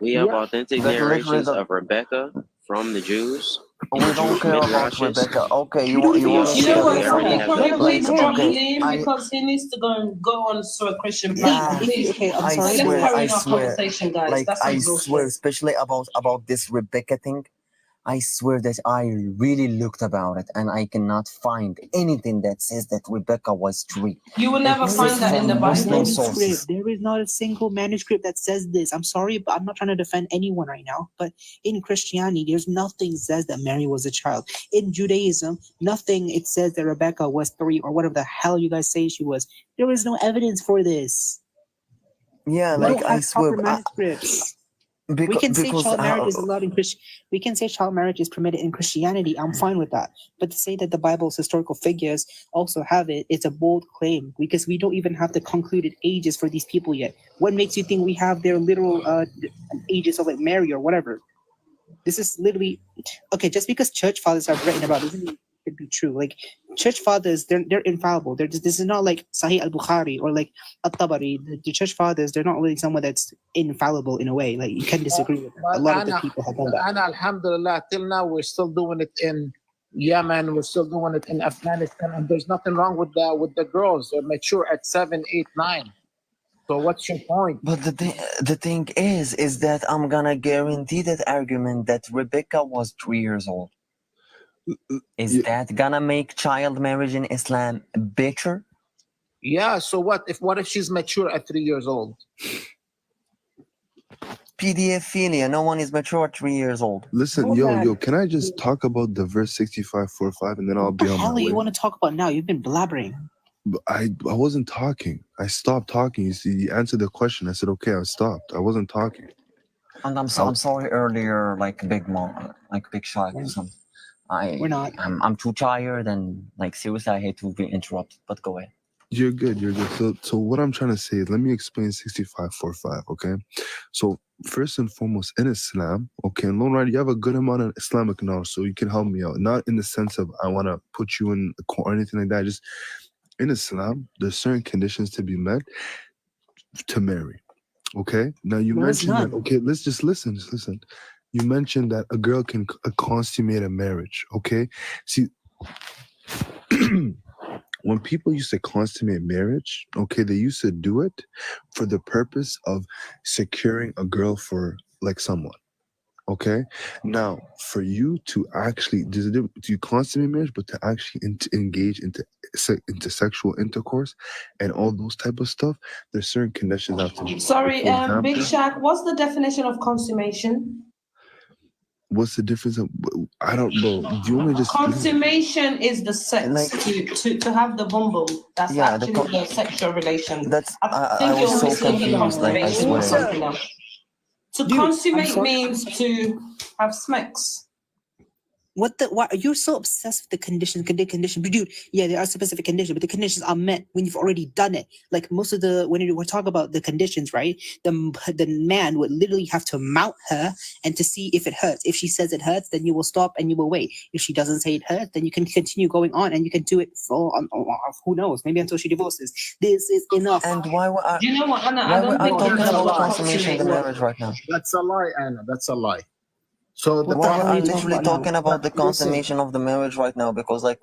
We have Yeah. authentic That literally narrations does. of Rebecca from the Jews. We The don't Jewish care about midrashes. Rebecca. Okay, You don't you even want know to You see know the what? We already Can have we reference? please evidence. drop Okay, Liam because he needs to go on to a Christian platform, please. okay, I'm I sorry, Let's swear, carry I on our swear, conversation, guys. like That's I swear, exhausting. especially about this Rebecca thing. I swear that I really looked about it, and I cannot find anything that says that Rebecca was 3. You will never Except find that in the from Muslim Bible. sources. There is not a single manuscript that says this. I'm sorry, but I'm not trying to defend anyone right now. But in Christianity, there's nothing that says that Mary was a child. In Judaism, nothing it says that Rebecca was 3 or whatever the hell you guys say she was. There is no evidence for this. Yeah, We like don't I have swear, proper manuscripts. We because can say because child marriage is allowed in we can say child marriage is permitted in Christianity. I'm fine with that. But to say that the Bible's historical figures also have it, it's a bold claim because we don't even have the concluded ages for these people yet. What makes you think we have their literal ages of like Mary or whatever? This is literally okay. Just because church fathers have written about it doesn't mean it could be true. Like church fathers, they're infallible. This is not like Sahih al-Bukhari or like At-Tabari. The church fathers, they're not really someone that's infallible in a way. Like you can disagree with them. A lot of the people have done that. And alhamdulillah, till now we're still doing it in Yemen, we're still doing it in Afghanistan, and there's nothing wrong with the girls. They're mature at 7, 8, 9. So what's your point? But the thing is that I'm gonna guarantee that argument that Rebecca was 3 years old. Is that gonna make child marriage in Islam better? Yeah, so what if she's mature at 3 years old? Pedophilia, no one is mature at 3 years old. Listen, yo, can I just talk about the verse 65:45 and then I'll What the be on hell my do you way? want to talk about now? You've been blabbering. But I wasn't talking. I stopped talking. You see, you answered the question. I said, okay, I stopped. I wasn't talking. And I'm sorry earlier, like Big Mom, like Big Shark or something. We're not. I'm too tired and like seriously I hate to be interrupted. But go ahead. You're good. So what I'm trying to say is, let me explain 65:45. Okay, so first and foremost, in Islam, okay, and Lone Rider, you have a good amount of Islamic knowledge, so you can help me out. Not in the sense of I want to put you in the court or anything like that. Just in Islam, there's certain conditions to be met to marry. Okay, now you mentioned that. Okay, let's just listen. Just listen. You mentioned that a girl can consummate a marriage. Okay, see. When people used to consummate marriage, okay, they used to do it for the purpose of securing a girl for like someone. Okay, now for you to actually do you consummate marriage, but to actually engage into sexual intercourse and all those type of stuff, there's certain conditions that have to be. Sorry, For example, Big Shaq, what's the definition of consummation? what's the difference? I don't know. Do you want me to just Consummation is the sex Like, to have the bum bum. That's yeah, actually the sexual relation. That's I I think was you're so mistaking confused. Like I consummation or swear. something else. To Dude, I'm consummate sorry. means to have smecks. Why are you so obsessed with the condition? But dude, yeah, there are specific conditions, but the conditions are met when you've already done it. Like most of when we talk about the conditions, right? The man would literally have to mount her and to see if it hurts. If she says it hurts, then you will stop and you will wait. If she doesn't say it hurts, then you can continue going on and you can do it for who knows, maybe until she divorces. This is enough. And why Do you know what, Anna? why I don't we are think you talking know about what consummation in the consummate marriage right now? That's a lie, Anna. That's a lie. So the What the Well, hell we are are you talking literally about now? talking about the Listen, consummation of the marriage right now, because like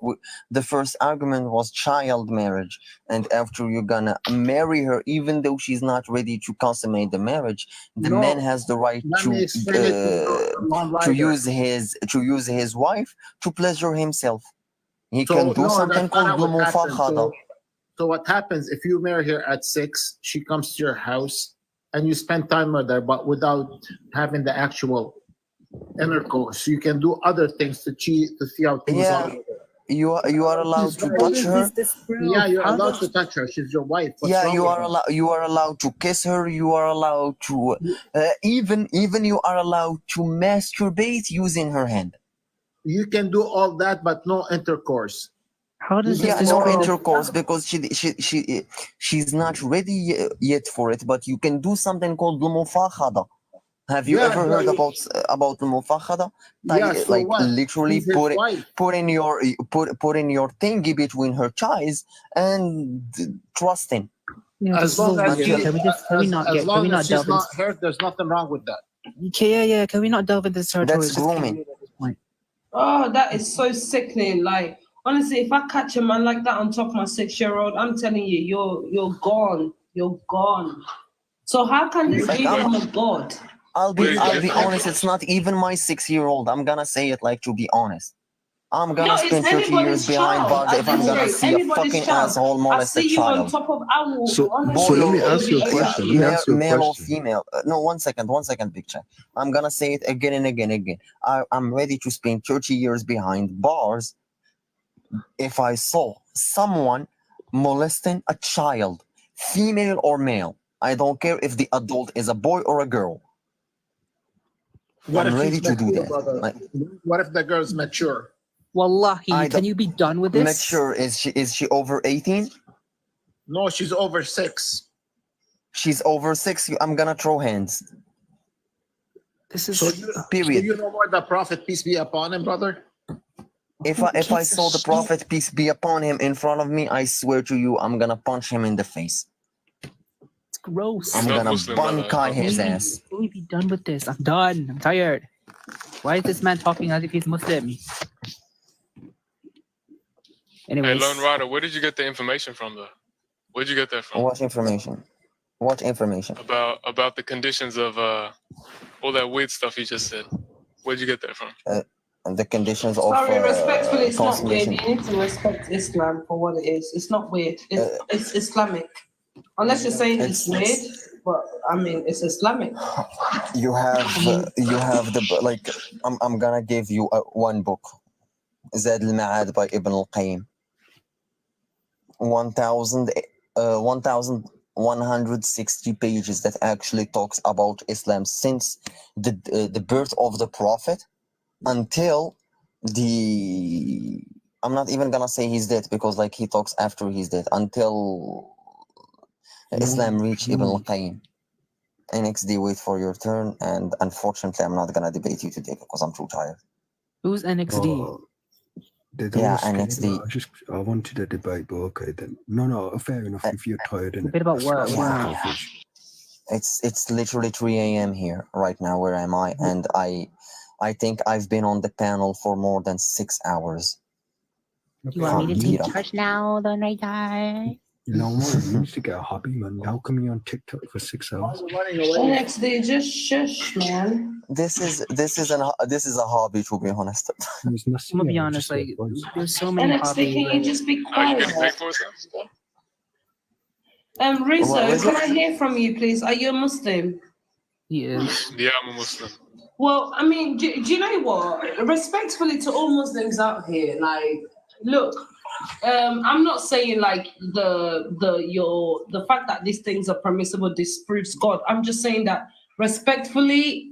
the first argument was child marriage, and after you're gonna marry her, even though she's not ready to consummate the marriage, the man no, has the right let me explain it to the to non-rider. use his wife to pleasure himself. He So can do no, something that's not called how it happens. المفاخذة. So what happens if you marry her at 6, she comes to your house and you spend time with her, but without having the actual intercourse. You can do other things to cheat, to see how things are Yeah, with her. you are allowed to What touch is her. this proof? Yeah, you're How allowed does to touch her. She's your wife. What's Yeah, wrong with that? you are allowed to kiss her. You are allowed to even you are allowed to masturbate using her hand. You can do all that, but no intercourse. how does You this Yeah, can no go disprove? intercourse because she's not ready yet for it. But you can do something called المفاخذة. Have you Yeah, ever heard about المفاخذة? yeah. So Like what? literally She's his wife. put in your thingy between her thighs and trusting Yeah, As this is long so as weird. she, Can we just can we not as get can long we as not she's delve into? not hurt, there's nothing wrong with that. Okay, yeah. Can we not delve into this territory? That's It's just getting grooming. weird at this point. Oh, that is so sickening. Like, honestly, if I catch a man like that on top of my 6-year-old, I'm telling you, you're gone. You're gone. So how can this Like be from a god? I'll Where be did you get the honest. It's information? not even my 6-year-old. I'm gonna say it like to be honest. I'm gonna No, it's spend 30 years anybody's behind child. bars At if I'm this gonna rate, see a anybody's fucking child. asshole I molest a see you on child. top of. I will So honestly. let me It'll ask you be a question. Let me ask you a Male or question. female. No, 1 second, Big Chat. I'm gonna say it again and again. I'm ready to spend 30 years behind bars if I saw someone molesting a child, female or male. I don't care if the adult is a boy or a girl. What I'm if ready she's to do mature, that. brother? Like, What if the girl's mature? Wallahi, I can don't- you be done with this? Mature, is she over 18? No, she's over 6. She's over 6. I'm gonna throw hands. This is So you, Period. know what the Prophet, peace be upon him, brother? If I Piece of saw the shit. Prophet, peace be upon him, in front of me, I swear to you, I'm gonna punch him in the face. It's gross. I'm Not gonna Muslim, brother. bunkai Not his Muslim. ass. Can we be done with this? I'm done. I'm tired. Why is this man talking as if he's Muslim? Hey, Anyways, Lone Rider, where did you get the information from, though? Where'd you get that from? What information? What information? About the conditions of all that weird stuff you just said. Where'd you get that from? And the conditions of Sorry, respectfully, it's not weird. consummation. You need to respect Islam for what it is. It's not weird. It's Islamic. Unless you're saying it's weird, but I mean, it's Islamic. You have the like. I'm gonna give you one book, Zad al-Ma'ad by Ibn al-Qayyim. 1,160 pages that actually talks about Islam since the birth of the Prophet until the. I'm not even gonna say he's dead because like he talks after he's dead until Islam reached Ibn al-Qayyim. NXD, wait for your turn, and unfortunately I'm not gonna debate you today because I'm too tired. who's NXD? Oh, they don't Yeah, schedule. NXD. I wanted a debate, but okay then. No, fair enough. If you're tired, innit? Bit about what? Yeah. It's literally 3 a.m. here right now. Where am I? And I think I've been on the panel for more than 6 hours. You want me to take Khabira. charge now, the night guy? You know what? You need to get a hobby, man. How come you're on TikTok for 6 hours? Next day, just shush, man. This is a hobby, to be honest. I'm gonna be honest, like there's so many NXT, can you hobbies. just be Are you quiet? getting paid for it, sir? Rizzo, What is can it? I hear from you, please? Are you a Muslim? He is. Yeah, I'm a Muslim. Well, I mean, do you know what? Respectfully to all Muslims out here, like, look, I'm not saying like the fact that these things are permissible disproves God. I'm just saying that respectfully,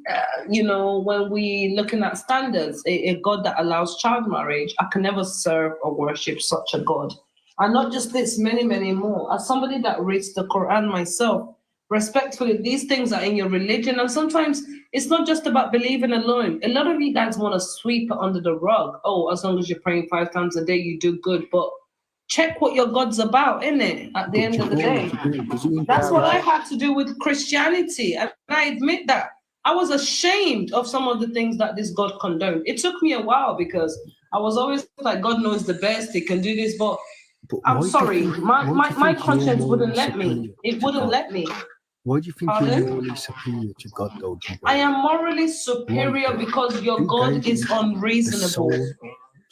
when we looking at standards, a God that allows child marriage, I can never serve or worship such a God. And not just this, many, many more. As somebody that reads the Quran myself, respectfully, these things are in your religion. And sometimes it's not just about believing alone. A lot of you guys want to sweep it under the rug. Oh, as long as you're praying 5 times a day, you do good. But check what your God's about, innit? At the end of the day. That's what I had to do with Christianity. And I admit that. I was ashamed of some of the things that this God condoned. It took me a while because I was always like, God knows the best, he can do this, but I'm sorry, my conscience wouldn't let me. It wouldn't let me. Why do you think Pardon? you're morally superior to God, though, G-Bola? I am morally superior because your Who God gave is you the unreasonable. soul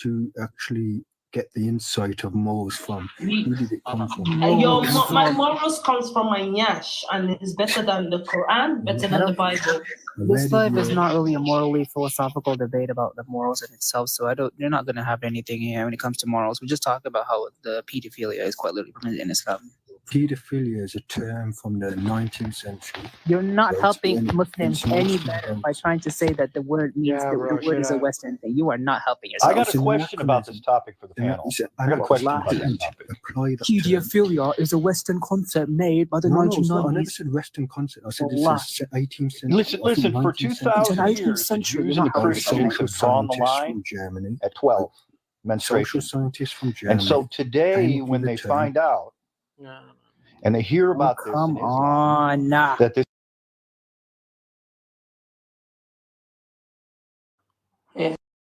to actually get the insight of morals from? Who did it come from? My morals comes from my nyash, and it's better than the Quran, better than the Bible. This life is not really a morally philosophical debate about the morals in itself, so you're not going to have anything here when it comes to morals. We just talk about how the pedophilia is quite literally permitted in Islam. Pedophilia is a term from the 19th century. You're not Right, helping and Muslims it's any mostly better about- by trying to say that the word means Yeah, the bro, word is a shut up. Western thing. You are not helping yourself. I got It's a an question about anachronism. this topic for the panel. It's an I got a question about anachronism. this topic. Apply that term. Pedophilia is a Western concept made by the No, it's not. I 1990s. never said Western concept. I said Allah. it's a 18th century. Listen, for 19th 2,000 years, the century, Jews you're and the not Christians social have drawn the scientists line from Germany. at 12 Social menstruation. scientists from Germany. And so today, came up when with they the term. find out and they hear about this in Come Islam, on. that this Yeah.